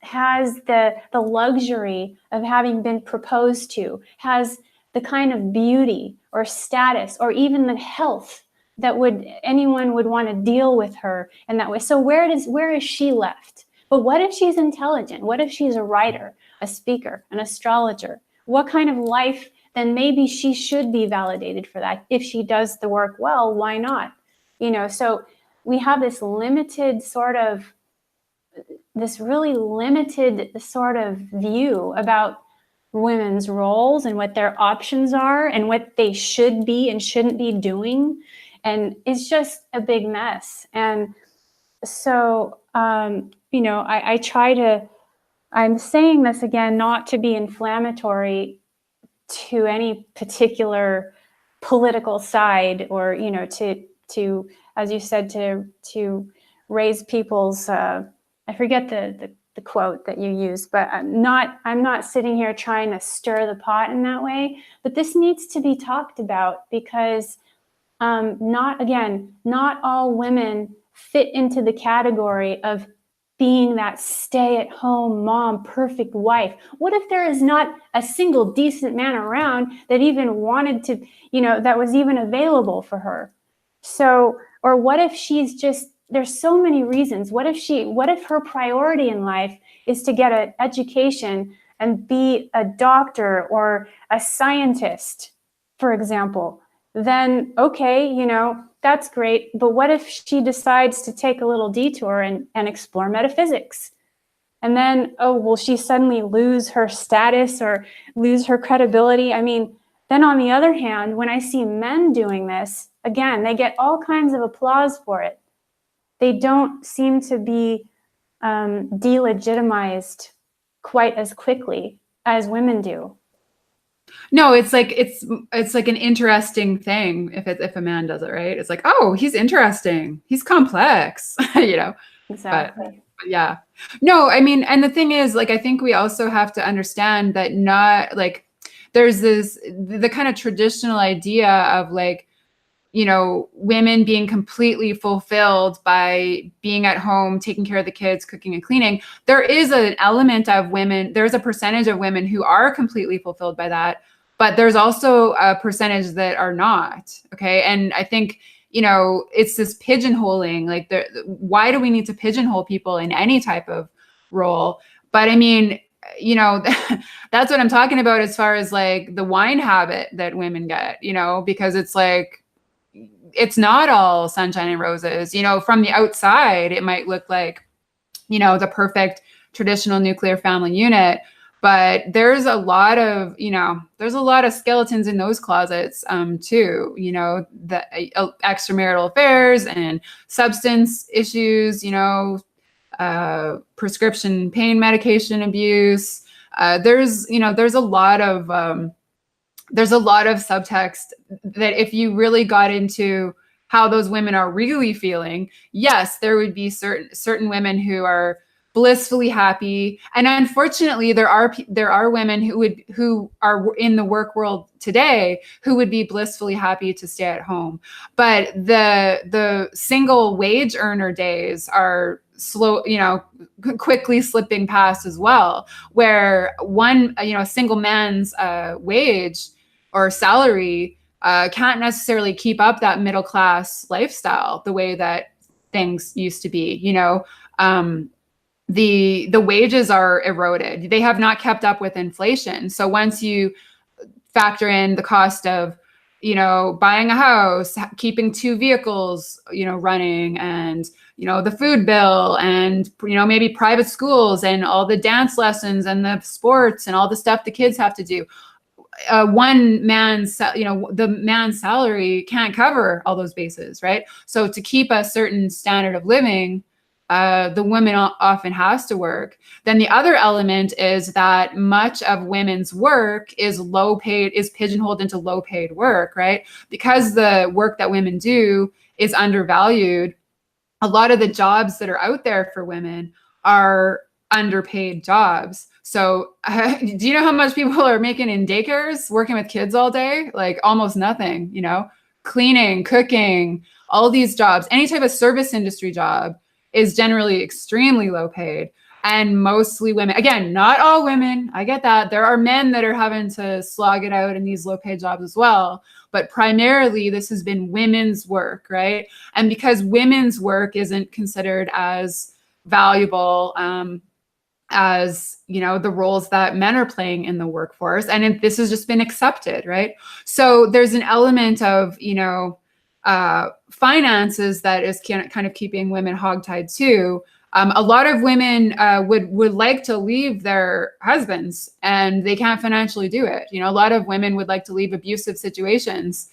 has the luxury of having been proposed to, has the kind of beauty or status or even the health that anyone would want to deal with her in that way. So where is she left? But what if she's intelligent? What if she's a writer, a speaker, an astrologer? What kind of life? Then maybe she should be validated for that. If she does the work well, why not? So we have this really limited sort of view about women's roles and what their options are and what they should be and shouldn't be doing. And it's just a big mess. And so, I try to, I'm saying this again, not to be inflammatory to any particular political side or, to, as you said, to raise people's, I forget the quote that you used, but I'm not sitting here trying to stir the pot in that way, but this needs to be talked about because not all women fit into the category of being that stay-at-home mom, perfect wife. What if there is not a single decent man around that even wanted to, that was even available for her? So, or what if there's so many reasons. What if her priority in life is to get an education and be a doctor or a scientist, for example? Then, okay, that's great. But what if she decides to take a little detour and explore metaphysics? And then, will she suddenly lose her status or lose her credibility? I mean, then on the other hand, when I see men doing this, again, they get all kinds of applause for it. They don't seem to be delegitimized quite as quickly as women do. No, it's like an interesting thing if a man does it, right? It's like, oh, he's interesting, he's complex, Exactly. But yeah. No, I mean, and the thing is, like, I think we also have to understand that not like there's the kind of traditional idea of like, women being completely fulfilled by being at home, taking care of the kids, cooking and cleaning. There is an element of women, there's a percentage of women who are completely fulfilled by that, but there's also a percentage that are not. Okay. And I think, it's this pigeonholing, like why do we need to pigeonhole people in any type of role? But I mean, that's what I'm talking about as far as like the wine habit that women get, because it's like, it's not all sunshine and roses. From the outside, it might look like, the perfect traditional nuclear family unit, but there's a lot of skeletons in those closets too, the extramarital affairs and substance issues, prescription pain medication abuse. There's a lot of subtext that if you really got into how those women are really feeling, yes, there would be certain women who are blissfully happy. And unfortunately, there are women who are in the work world today who would be blissfully happy to stay at home. But the single wage earner days are slow, quickly slipping past as well, where a single man's wage or salary can't necessarily keep up that middle class lifestyle the way that things used to be. The wages are eroded. They have not kept up with inflation. So once you factor in the cost of, buying a house, keeping 2 vehicles, running, and, the food bill, and, maybe private schools and all the dance lessons and the sports and all the stuff the kids have to do. One man's, the man's salary can't cover all those bases, right? So to keep a certain standard of living, the woman often has to work. Then the other element is that much of women's work is low paid, is pigeonholed into low paid work, right? Because the work that women do is undervalued. A lot of the jobs that are out there for women are underpaid jobs. So do you know how much people are making in daycares, working with kids all day? Like almost nothing, cleaning, cooking, all these jobs, any type of service industry job is generally extremely low paid, and mostly women. Again, not all women. I get that. There are men that are having to slog it out in these low paid jobs as well. But primarily this has been women's work, right? And because women's work isn't considered as valuable as, the roles that men are playing in the workforce. And this has just been accepted, right? So there's an element of, finances that is kind of keeping women hogtied too. A lot of women would like to leave their husbands, and they can't financially do it. A lot of women would like to leave abusive situations.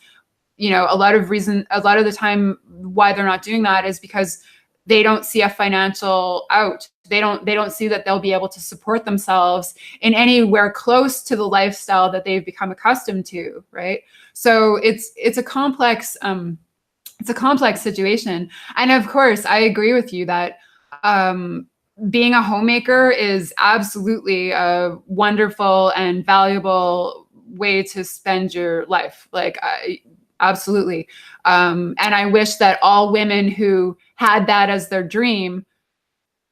A lot of the time why they're not doing that is because they don't see a financial out. They don't see that they'll be able to support themselves in anywhere close to the lifestyle that they've become accustomed to, right? So it's a complex situation. And of course, I agree with you that being a homemaker is absolutely a wonderful and valuable way to spend your life. Like, absolutely. And I wish that all women who had that as their dream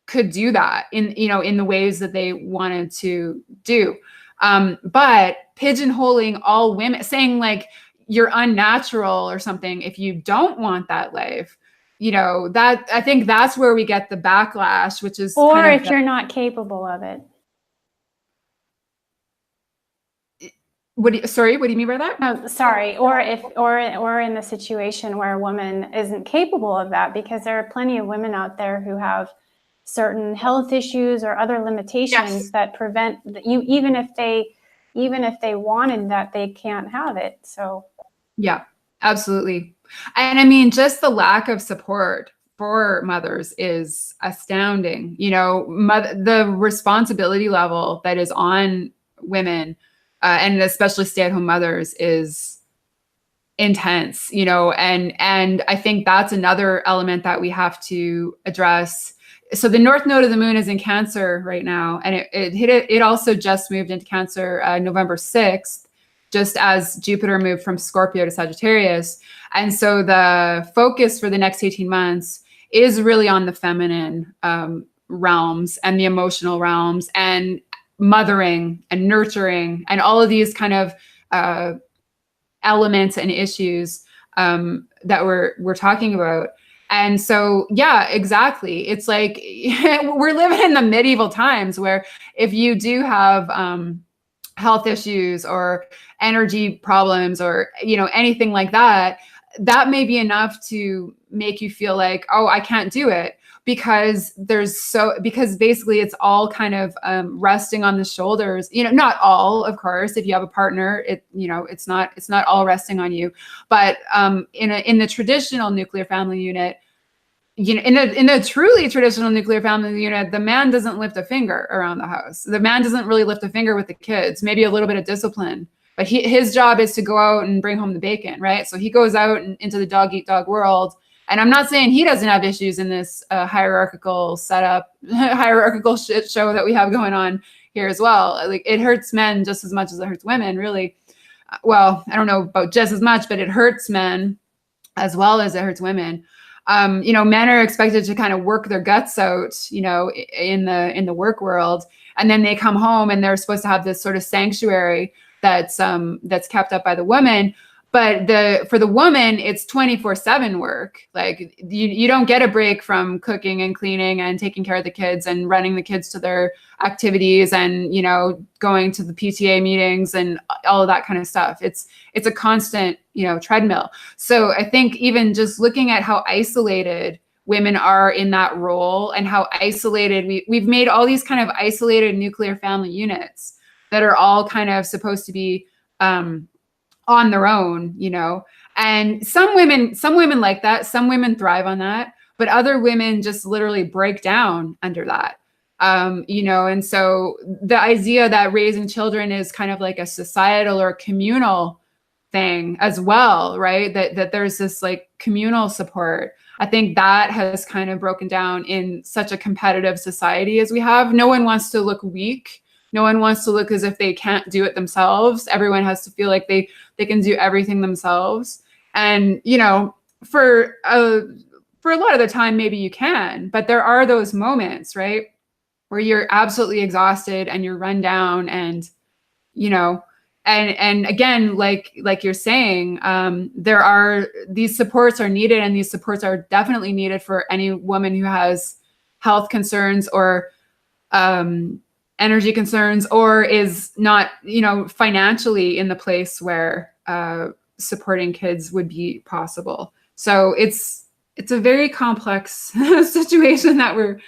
could do that in the ways that they wanted to do. But pigeonholing all women, saying like you're unnatural or something if you don't want that life, that I think that's where we get the backlash, which is, or if you're not capable of it. What do you mean by that? Oh, sorry. Or in the situation where a woman isn't capable of that, because there are plenty of women out there who have certain health issues or other limitations Yes. that prevent you, even if they wanted that, they can't have it. So yeah, absolutely. And I mean, just the lack of support for mothers is astounding. The responsibility level that is on women, and especially stay-at-home mothers, is intense, and I think that's another element that we have to address. So the North Node of the Moon is in Cancer right now, and it also just moved into Cancer November 6th, just as Jupiter moved from Scorpio to Sagittarius. And so the focus for the next 18 months is really on the feminine realms and the emotional realms and mothering and nurturing and all of these kind of elements and issues that we're talking about. And so, yeah, exactly. It's like we're living in the medieval times where if you do have health issues or energy problems or, anything like that, that may be enough to make you feel like, oh, I can't do it, because basically it's all kind of resting on the shoulders, not all, of course. If you have a partner, it's not all resting on you, but in the traditional nuclear family unit, in a truly traditional nuclear family unit, the man doesn't lift a finger around the house. The man doesn't really lift a finger with the kids, maybe a little bit of discipline, but his job is to go out and bring home the bacon, right? So he goes out into the dog eat dog world. And I'm not saying he doesn't have issues in this hierarchical setup, hierarchical shit show that we have going on here as well. Like, it hurts men just as much as it hurts women, really. Well, I don't know about just as much, but it hurts men as well as it hurts women. Men are expected to kind of work their guts out, in the work world, and then they come home and they're supposed to have this sort of sanctuary that's kept up by the woman. But for the woman, it's 24/7 work. Like you don't get a break from cooking and cleaning and taking care of the kids and running the kids to their activities and, you know, going to the PTA meetings and all of that kind of stuff. It's a constant, you know, treadmill. So I think even just looking at how isolated women are in that role and how isolated we've made all these kind of isolated nuclear family units that are all kind of supposed to be on their own, you know. And some women like that, some women thrive on that, but other women just literally break down under that. You know, and so the idea that raising children is kind of like a societal or communal thing as well, right? That there's this like communal support. I think that has kind of broken down in such a competitive society as we have. No one wants to look weak. No one wants to look as if they can't do it themselves. Everyone has to feel like they can do everything themselves. And, you know, for a lot of the time, maybe you can, but there are those moments, right, where you're absolutely exhausted and you're run down and, you know, and again, like you're saying, there are, these supports are needed, and these supports are definitely needed for any woman who has health concerns or energy concerns, or is not, you know, financially in the place where supporting kids would be possible. So it's a very complex situation that we're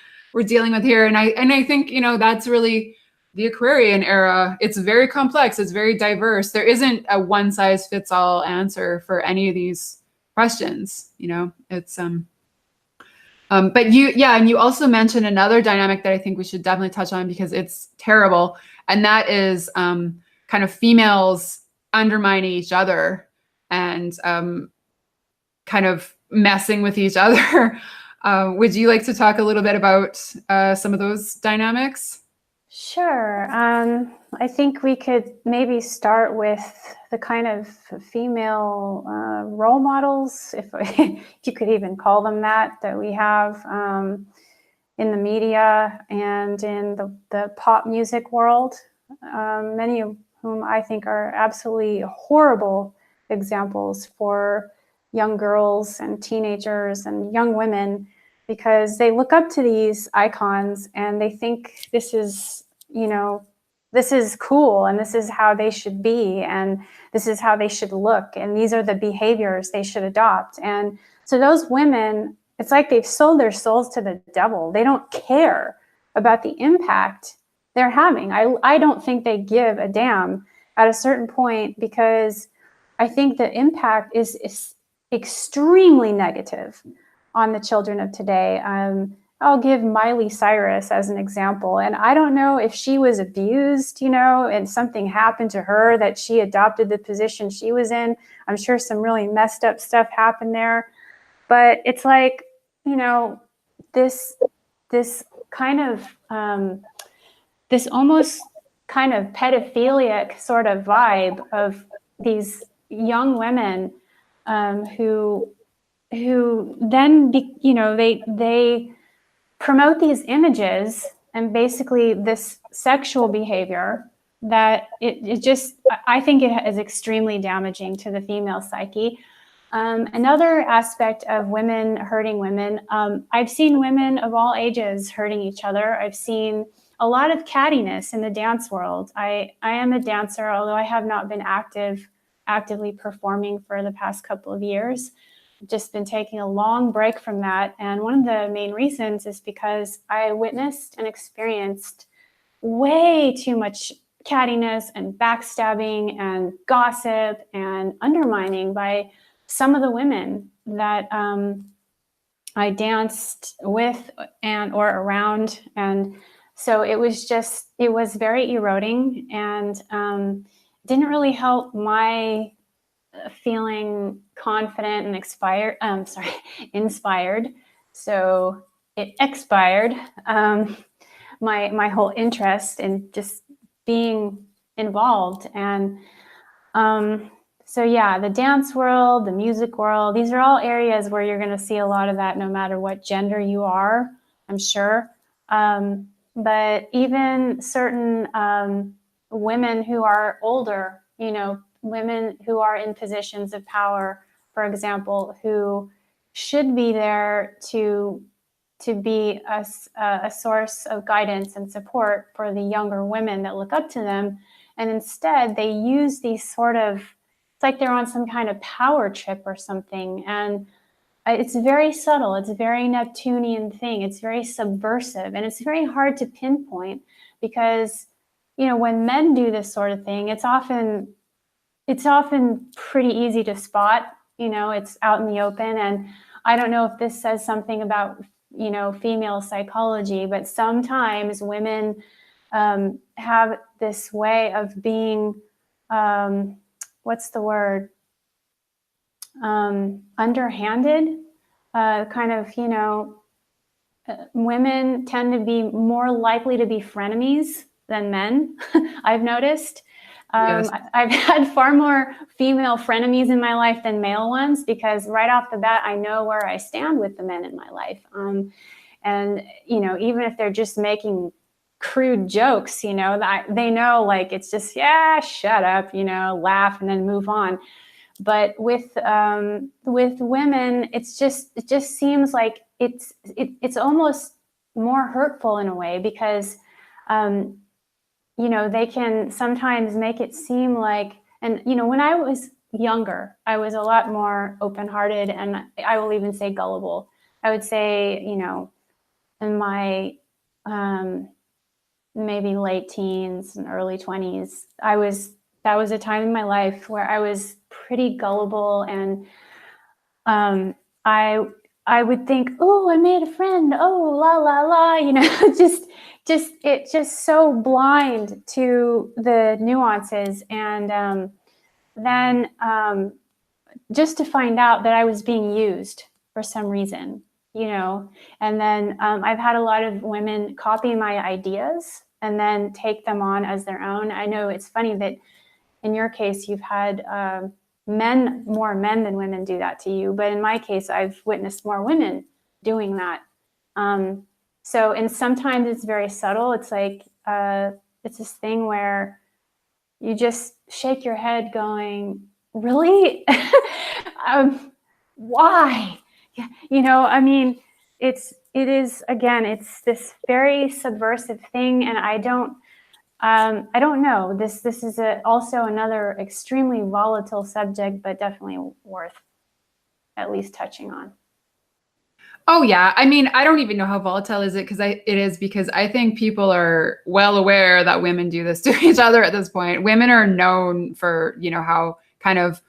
dealing with here. And I think, you know, that's really the Aquarian era. It's very complex. It's very diverse. There isn't a one size fits all answer for any of these questions. You know, it's but and you also mentioned another dynamic that I think we should definitely touch on because it's terrible, and that is kind of females undermining each other and kind of messing with each other. Would you like to talk a little bit about some of those dynamics? Sure. I think we could maybe start with the kind of female role models, if you could even call them that we have in the media and in the pop music world, many of whom I think are absolutely horrible examples for young girls and teenagers and young women, because they look up to these icons and they think this is, you know, this is cool and this is how they should be and this is how they should look and these are the behaviors they should adopt. And so those women, it's like they've sold their souls to the devil. They don't care about the impact they're having. I don't think they give a damn at a certain point, because I think the impact is extremely negative on the children of today. I'll give Miley Cyrus as an example. And I don't know if she was abused, you know, and something happened to her that she adopted the position she was in. I'm sure some really messed up stuff happened there. But it's like, you know, this kind of, this almost kind of pedophilic sort of vibe of these young women who then, you know, they promote these images and basically this sexual behavior that it just, I think it is extremely damaging to the female psyche. Another aspect of women hurting women, I've seen women of all ages hurting each other. I've seen a lot of cattiness in the dance world. I am a dancer, although I have not been actively performing for the past couple of years. Just been taking a long break from that. And one of the main reasons is because I witnessed and experienced way too much cattiness and backstabbing and gossip and undermining by some of the women that I danced with and or around. And so it was very eroding and didn't really help my feeling confident and inspired. So it expired my whole interest in just being involved. And so yeah, the dance world, the music world, these are all areas where you're going to see a lot of that no matter what gender you are, I'm sure. But even certain women who are older, you know, women who are in positions of power, for example, who should be there to be a source of guidance and support for the younger women that look up to them. And instead, they use these sort of, it's like they're on some kind of power trip or something. And it's very subtle. It's a very Neptunian thing. It's very subversive. And it's very hard to pinpoint because, you know, when men do this sort of thing, it's often pretty easy to spot. You know, it's out in the open. And I don't know if this says something about, you know, female psychology, but sometimes women have this way of being, what's the word? Underhanded, kind of, you know, women tend to be more likely to be frenemies than men. I've noticed. Yes. I've had far more female frenemies in my life than male ones because right off the bat, I know where I stand with the men in my life. And, you know, even if they're just making crude jokes, you know, they know, like, it's just, yeah, shut up, you know, laugh and then move on. But with women, it just seems like it's almost more hurtful in a way because, you know, they can sometimes make it seem like, and, you know, when I was younger, I was a lot more open-hearted, and I will even say gullible. I would say, you know, in my maybe late teens and early 20s, that was a time in my life where I was pretty gullible, and I would think, oh, I made a friend, oh, la la la, you know, just so blind to the nuances, and then just to find out that I was being used for some reason, you know. And then I've had a lot of women copy my ideas and then take them on as their own. I know it's funny that in your case, you've had more men than women do that to you. But in my case, I've witnessed more women doing that. So, and sometimes it's very subtle. It's like, it's this thing where you just shake your head going, really? Why? You know, I mean, it is, again, it's this very subversive thing. And I don't know. This is also another extremely volatile subject, but definitely worth at least touching on. Oh yeah. I mean, I don't even know how volatile is it because I think people are well aware that women do this to each other at this point. Women are known for, you know, how kind of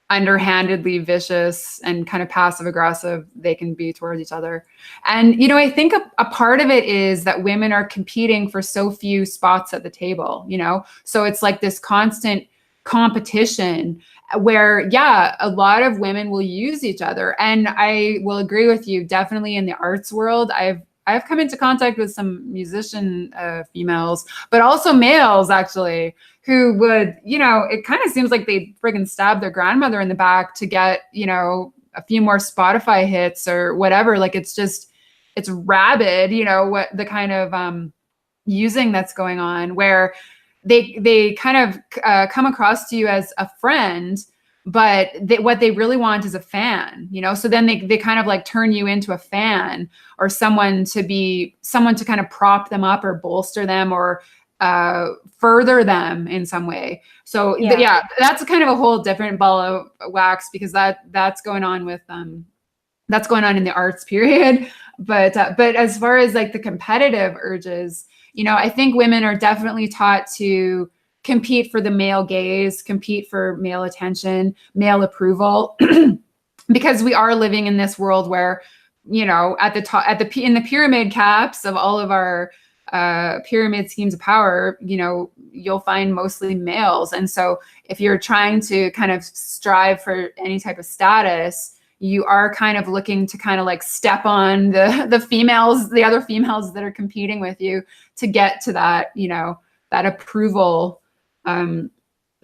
underhandedly vicious and kind of passive aggressive they can be towards each other. And, you know, I think a part of it is that women are competing for so few spots at the table, you know? So it's like this constant competition where, yeah, a lot of women will use each other. And I will agree with you, definitely in the arts world, I've come into contact with some musician females, but also males actually, who would, you know, it kind of seems like they friggin' stab their grandmother in the back to get, you know, a few more Spotify hits or whatever. Like, it's rabid, you know, what the kind of using that's going on, where they kind of come across to you as a friend, but what they really want is a fan, you know? So then they kind of like turn you into a fan or someone to kind of prop them up or bolster them or further them in some way. So yeah, that's kind of a whole different ball of wax because that's going on with that's going on in the arts period. But as far as like the competitive urges, you know, I think women are definitely taught to compete for the male gaze, compete for male attention, male approval, because we are living in this world where, you know, at the top, in the pyramid caps of all of our pyramid schemes of power, you know, you'll find mostly males. And so if you're trying to kind of strive for any type of status, you are kind of looking to kind of like step on the other females that are competing with you to get to that, you know, that approval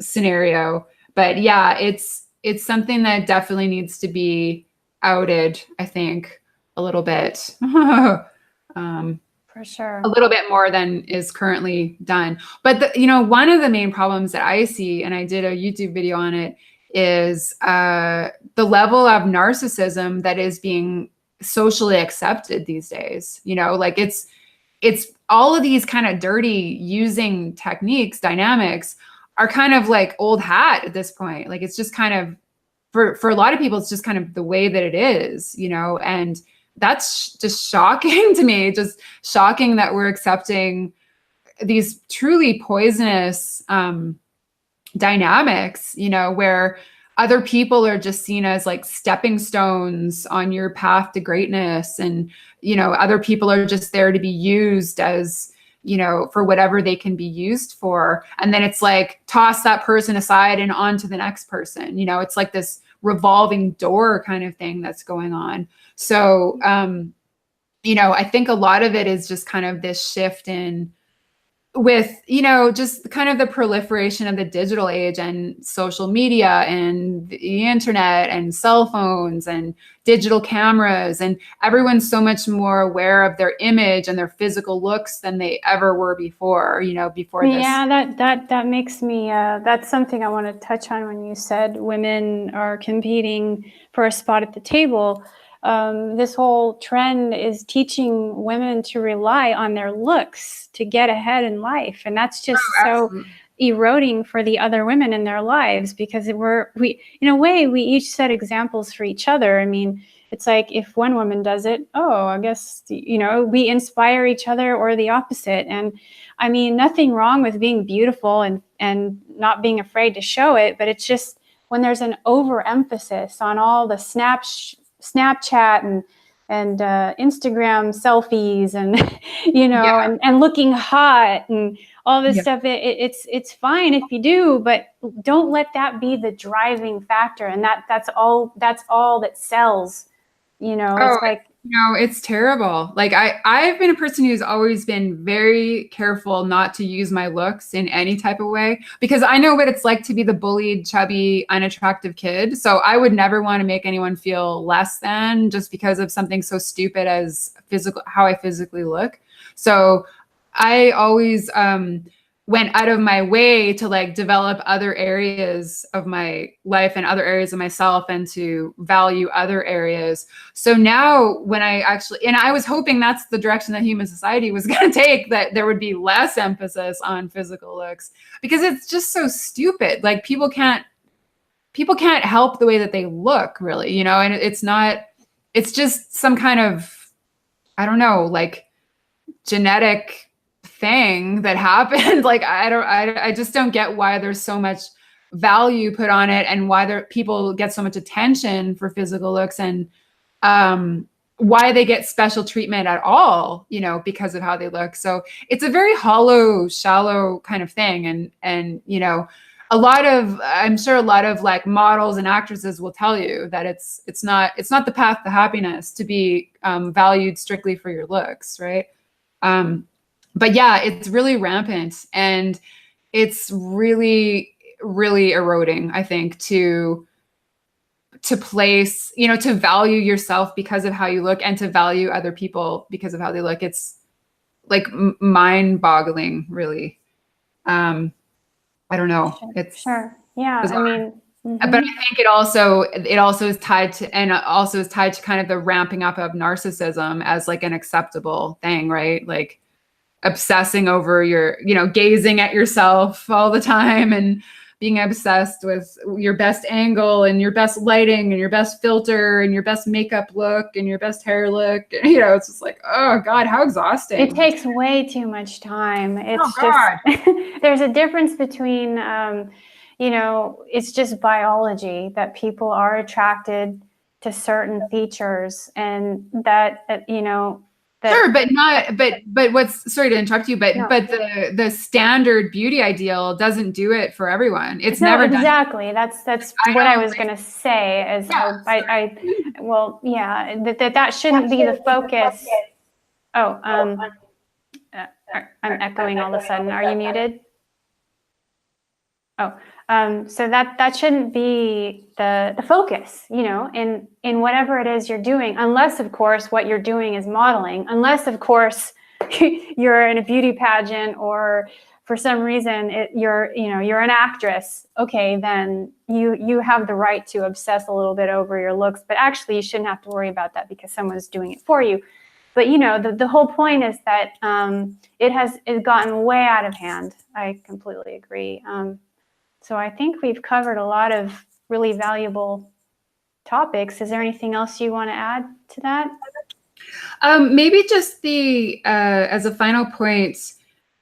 scenario. But yeah, it's something that definitely needs to be outed, I think, a little bit. For sure. A little bit more than is currently done. But one of the main problems that I see, and I did a YouTube video on it, is the level of narcissism that is being socially accepted these days. Like it's all of these kind of dirty using techniques, dynamics are kind of like old hat at this point. Like it's just kind of, for a lot of people, it's just kind of the way that it is, and that's just shocking to me. Just shocking that we're accepting these truly poisonous dynamics, where other people are just seen as like stepping stones on your path to greatness. And, other people are just there to be used as, for whatever they can be used for. And then it's like, toss that person aside and on to the next person. It's like this revolving door kind of thing that's going on. So, I think a lot of it is just kind of this shift in with, just kind of the proliferation of the digital age and social media and the internet and cell phones and digital cameras, and everyone's so much more aware of their image and their physical looks than they ever were before, before this. Yeah, that makes me, that's something I want to touch on when you said women are competing for a spot at the table. This whole trend is teaching women to rely on their looks to get ahead in life. And that's just so eroding for the other women in their lives, because we in a way, we each set examples for each other. I mean, it's like if one woman does it, oh, I guess, we inspire each other, or the opposite. And I mean, nothing wrong with being beautiful and not being afraid to show it, but it's just when there's an overemphasis on all the Snapchat and Instagram selfies and and looking hot and all this stuff. It's fine if you do, but don't let that be the driving factor. And that's all that sells. It's like, it's terrible. Like I've been a person who's always been very careful not to use my looks in any type of way, because I know what it's like to be the bullied, chubby, unattractive kid. So I would never want to make anyone feel less than just because of something so stupid as how I physically look. So I always went out of my way to like develop other areas of my life and other areas of myself, and to value other areas. So now when I was hoping that's the direction that human society was going to take, that there would be less emphasis on physical looks, because it's just so stupid. Like people can't help the way that they look, really, and it's just some kind of, I don't know, like genetic thing that happened. Like I just don't get why there's so much value put on it, and why people get so much attention for physical looks, and why they get special treatment at all, because of how they look. So it's a very hollow, shallow kind of thing. And I'm sure a lot of like models and actresses will tell you that it's not the path to happiness to be valued strictly for your looks, right? But yeah, it's really rampant, and it's really, really eroding, I think, to place, to value yourself because of how you look, and to value other people because of how they look. It's like mind-boggling, really. I don't know. It's sure. Yeah. bizarre. I mean, But I think it also is tied to, kind of the ramping up of narcissism as like an acceptable thing, right? Like obsessing over gazing at yourself all the time, and being obsessed with your best angle and your best lighting and your best filter and your best makeup look and your best hair look. It's just like, oh God, how exhausting. It takes way too much time. It's God. There's a difference between, it's just biology that people are attracted to certain features, and that, Sure, but what's, sorry to interrupt you, but No. but the standard beauty ideal doesn't do it for everyone. It's never done. Exactly. That's what I was going to say. As how that shouldn't be the focus. Oh, I'm echoing all of a sudden. Are you muted? Oh, so that shouldn't be the focus, in whatever it is you're doing, unless of course what you're doing is modeling, unless of course you're in a beauty pageant, or for some reason you're an actress, okay, then you have the right to obsess a little bit over your looks, but actually you shouldn't have to worry about that because someone's doing it for you. But the whole point is that it's gotten way out of hand. I completely agree. So I think we've covered a lot of really valuable topics. Is there anything else you want to add to that? Maybe just as a final point,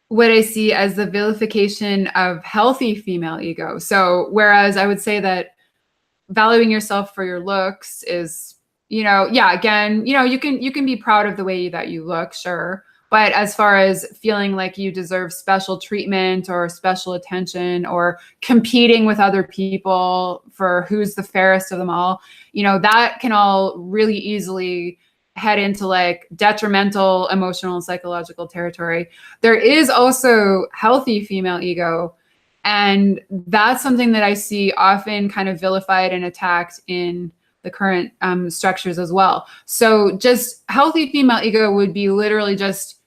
what I see as the vilification of healthy female ego. So whereas I would say that valuing yourself for your looks is, again, you can be proud of the way that you look, sure. But as far as feeling like you deserve special treatment or special attention or competing with other people for who's the fairest of them all, that can all really easily head into like detrimental emotional and psychological territory. There is also healthy female ego. And that's something that I see often kind of vilified and attacked in the current structures as well. So just healthy female ego would be literally just,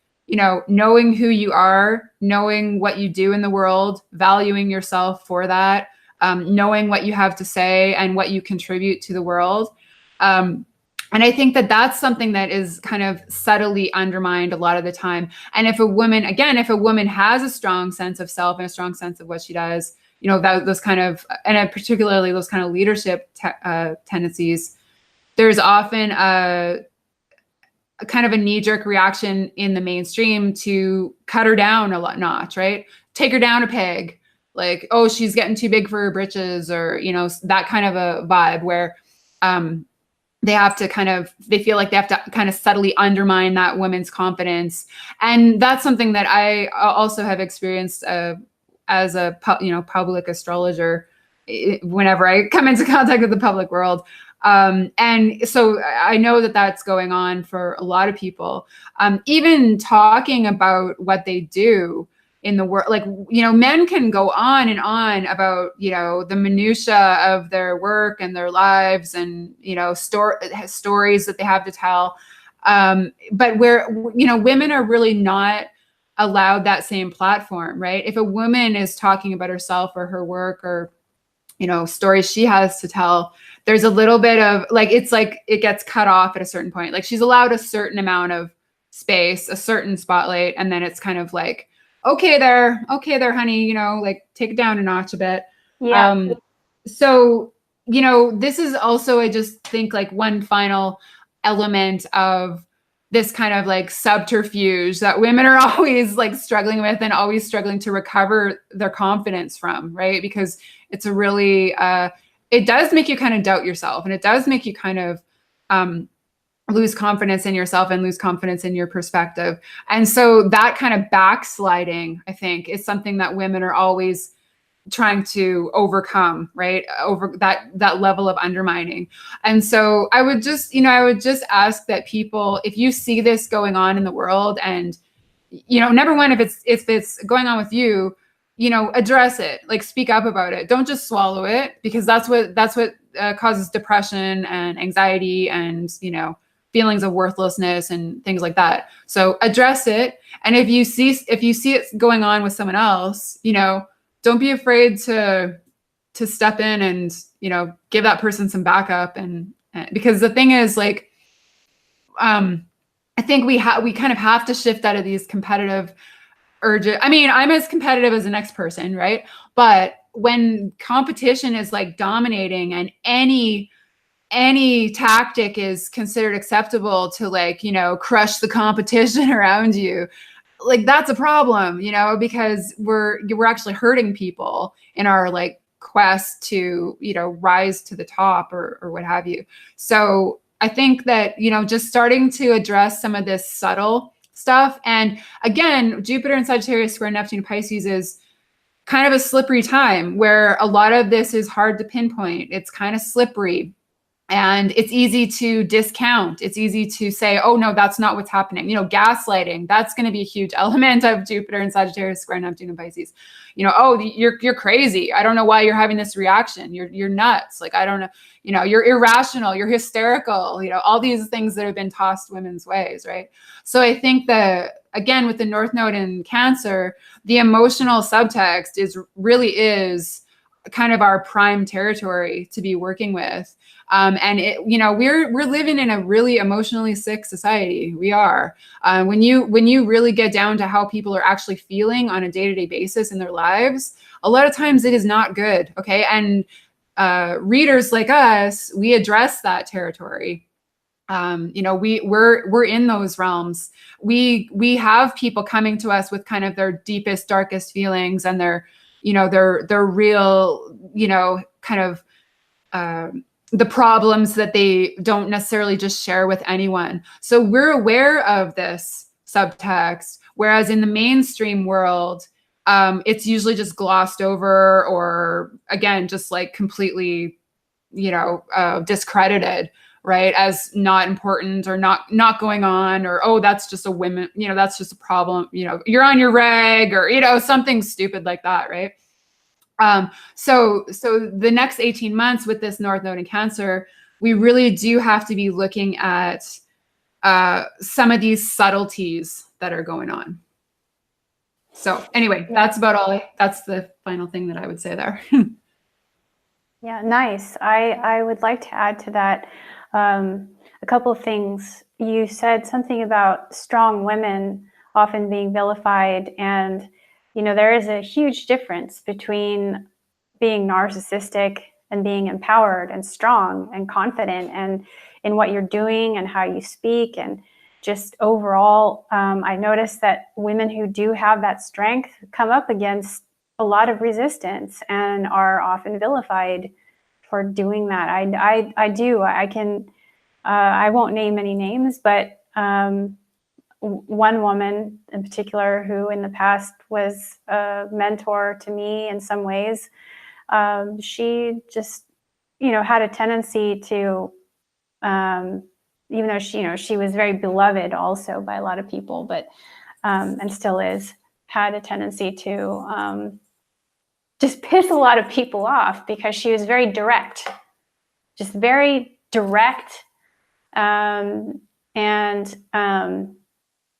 knowing who you are, knowing what you do in the world, valuing yourself for that, knowing what you have to say and what you contribute to the world. And I think that that's something that is kind of subtly undermined a lot of the time. And if a woman has a strong sense of self and a strong sense of what she does, those kind of, and particularly those kind of leadership tendencies, there's often a kind of a knee-jerk reaction in the mainstream to cut her down a notch, right? Take her down a peg, like, oh, she's getting too big for her britches, or, that kind of a vibe where, they feel like they have to kind of subtly undermine that woman's confidence. And that's something that I also have experienced as a public astrologer whenever I come into contact with the public world. And so I know that that's going on for a lot of people. Even talking about what they do in the world, like, men can go on and on about, the minutia of their work and their lives and, stories that they have to tell. But where, women are really not allowed that same platform, right? If a woman is talking about herself or her work or, stories she has to tell, there's a little bit of like, it's like it gets cut off at a certain point. Like she's allowed a certain amount of space, a certain spotlight, and then it's kind of like, okay there, honey, like take it down a notch a bit. Yeah. So, this is also, I just think, like one final element of this kind of like subterfuge that women are always like struggling with and always struggling to recover their confidence from, right? Because it's a really, it does make you kind of doubt yourself, and it does make you kind of, lose confidence in yourself and lose confidence in your perspective. And so that kind of backsliding, I think, is something that women are always trying to overcome, right? Over that level of undermining. And so I would just ask that people, if you see this going on in the world, and, number one, if it's going on with you, address it, like speak up about it. Don't just swallow it, because that's what causes depression and anxiety and, feelings of worthlessness and things like that. So address it. And if you see it going on with someone else, don't be afraid to step in and, give that person some backup. And because the thing is, like, I think we kind of have to shift out of these competitive urges. I mean, I'm as competitive as the next person, right? But when competition is like dominating and any tactic is considered acceptable to, like, crush the competition around you, like that's a problem, because we're actually hurting people in our like quest to, rise to the top or what have you. So I think that, just starting to address some of this subtle stuff. And again, Jupiter in Sagittarius square Neptune in Pisces is kind of a slippery time where a lot of this is hard to pinpoint. It's kind of slippery. And it's easy to discount. It's easy to say, oh, no, that's not what's happening. Gaslighting, that's going to be a huge element of Jupiter and Sagittarius square Neptune and Pisces. Oh, you're crazy. I don't know why you're having this reaction. You're nuts. Like, I don't know, you're irrational, you're hysterical, all these things that have been tossed women's ways, right? So I think that, again, with the North Node in Cancer, the emotional subtext really is kind of our prime territory to be working with. And we're living in a really emotionally sick society. We are. When you really get down to how people are actually feeling on a day-to-day basis in their lives, a lot of times it is not good. Okay. And readers like us, we address that territory. We're in those realms. We have people coming to us with kind of their deepest, darkest feelings and their real, kind of the problems that they don't necessarily just share with anyone. So we're aware of this subtext, whereas in the mainstream world, it's usually just glossed over, or again, just like completely, discredited, right, as not important or not going on, or, oh, that's just a women, that's just a problem, you're on your reg, or something stupid like that, right? So the next 18 months with this North Node in Cancer, we really do have to be looking at some of these subtleties that are going on. So anyway, that's about all. That's the final thing that I would say there. Yeah, nice. I would like to add to that a couple of things. You said something about strong women often being vilified, and there is a huge difference between being narcissistic and being empowered and strong and confident and in what you're doing and how you speak, and just overall, I noticed that women who do have that strength come up against a lot of resistance and are often vilified for doing that. I do. I can. I won't name any names, but one woman in particular who in the past was a mentor to me in some ways, she just, had a tendency to, even though she was very beloved also by a lot of people, but, and still is, had a tendency to just piss a lot of people off because she was very direct, just very direct, and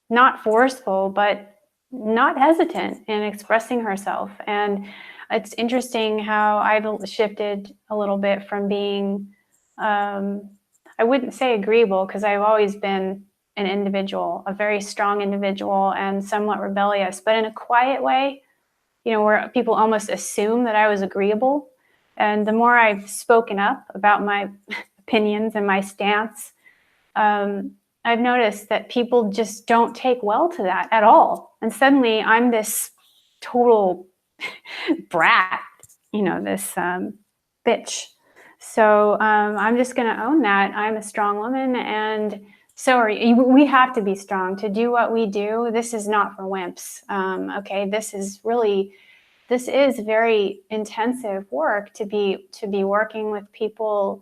not forceful, but not hesitant in expressing herself. And it's interesting how I've shifted a little bit from being, I wouldn't say agreeable, because I've always been an individual, a very strong individual and somewhat rebellious, but in a quiet way, where people almost assume that I was agreeable. And the more I've spoken up about my opinions and my stance, I've noticed that people just don't take well to that at all. And suddenly I'm this total brat, this bitch. So I'm just going to own that. I'm a strong woman, and so are you. We have to be strong to do what we do. This is not for wimps. Okay, this is very intensive work to be working with people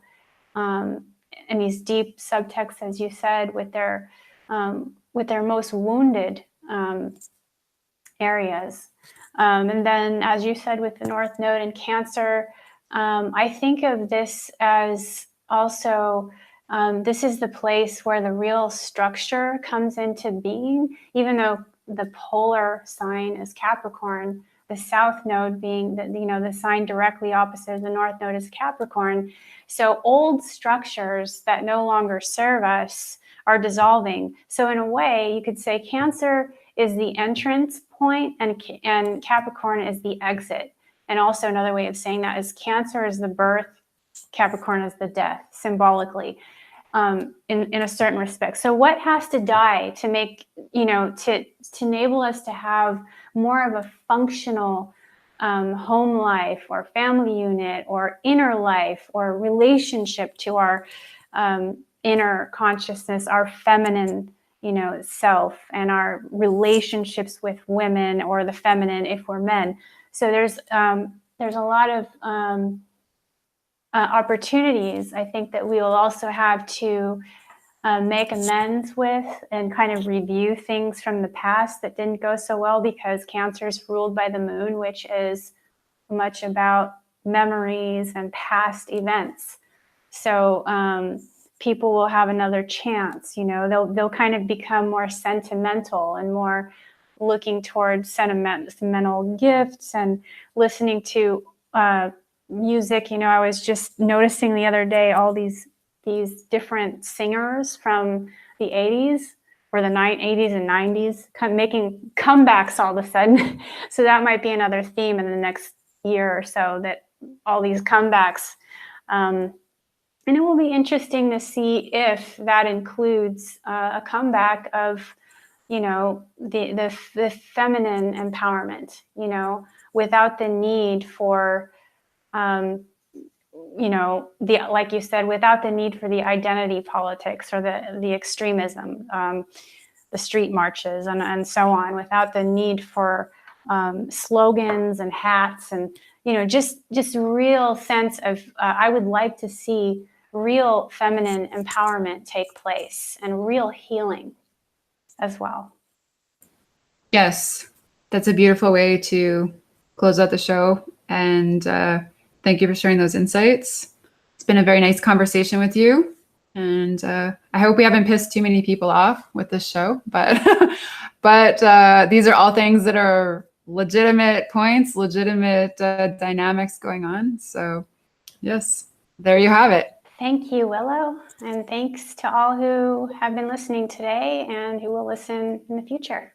in these deep subtexts, as you said, with their most wounded areas. And then, as you said, with the North Node in Cancer, I think of this as also, this is the place where the real structure comes into being, even though the polar sign is Capricorn, the South Node being the sign directly opposite the North Node is Capricorn. So old structures that no longer serve us are dissolving. So in a way, you could say Cancer is the entrance point and Capricorn is the exit. And also another way of saying that is Cancer is the birth, Capricorn is the death, symbolically, in a certain respect. So what has to die to make, to enable us to have more of a functional home life or family unit or inner life or relationship to our inner consciousness, our feminine self, and our relationships with women, or the feminine if we're men. So there's a lot of opportunities, I think that we will also have to make amends with and kind of review things from the past that didn't go so well, because Cancer is ruled by the moon, which is much about memories and past events. So people will have another chance, they'll kind of become more sentimental and more looking towards sentimental gifts and listening to music. I was just noticing the other day all these different singers from the 80s or the 80s and 90s making comebacks all of a sudden. So that might be another theme in the next year or so, that all these comebacks. And it will be interesting to see if that includes a comeback of, the feminine empowerment, without the need for, like you said, without the need for the identity politics or the extremism, the street marches and so on, without the need for slogans and hats and, just real sense of, I would like to see real feminine empowerment take place and real healing as well. Yes, that's a beautiful way to close out the show. And thank you for sharing those insights. It's been a very nice conversation with you. And I hope we haven't pissed too many people off with this show, but these are all things that are legitimate points, legitimate dynamics going on. So yes, there you have it. Thank you, Willow. And thanks to all who have been listening today and who will listen in the future.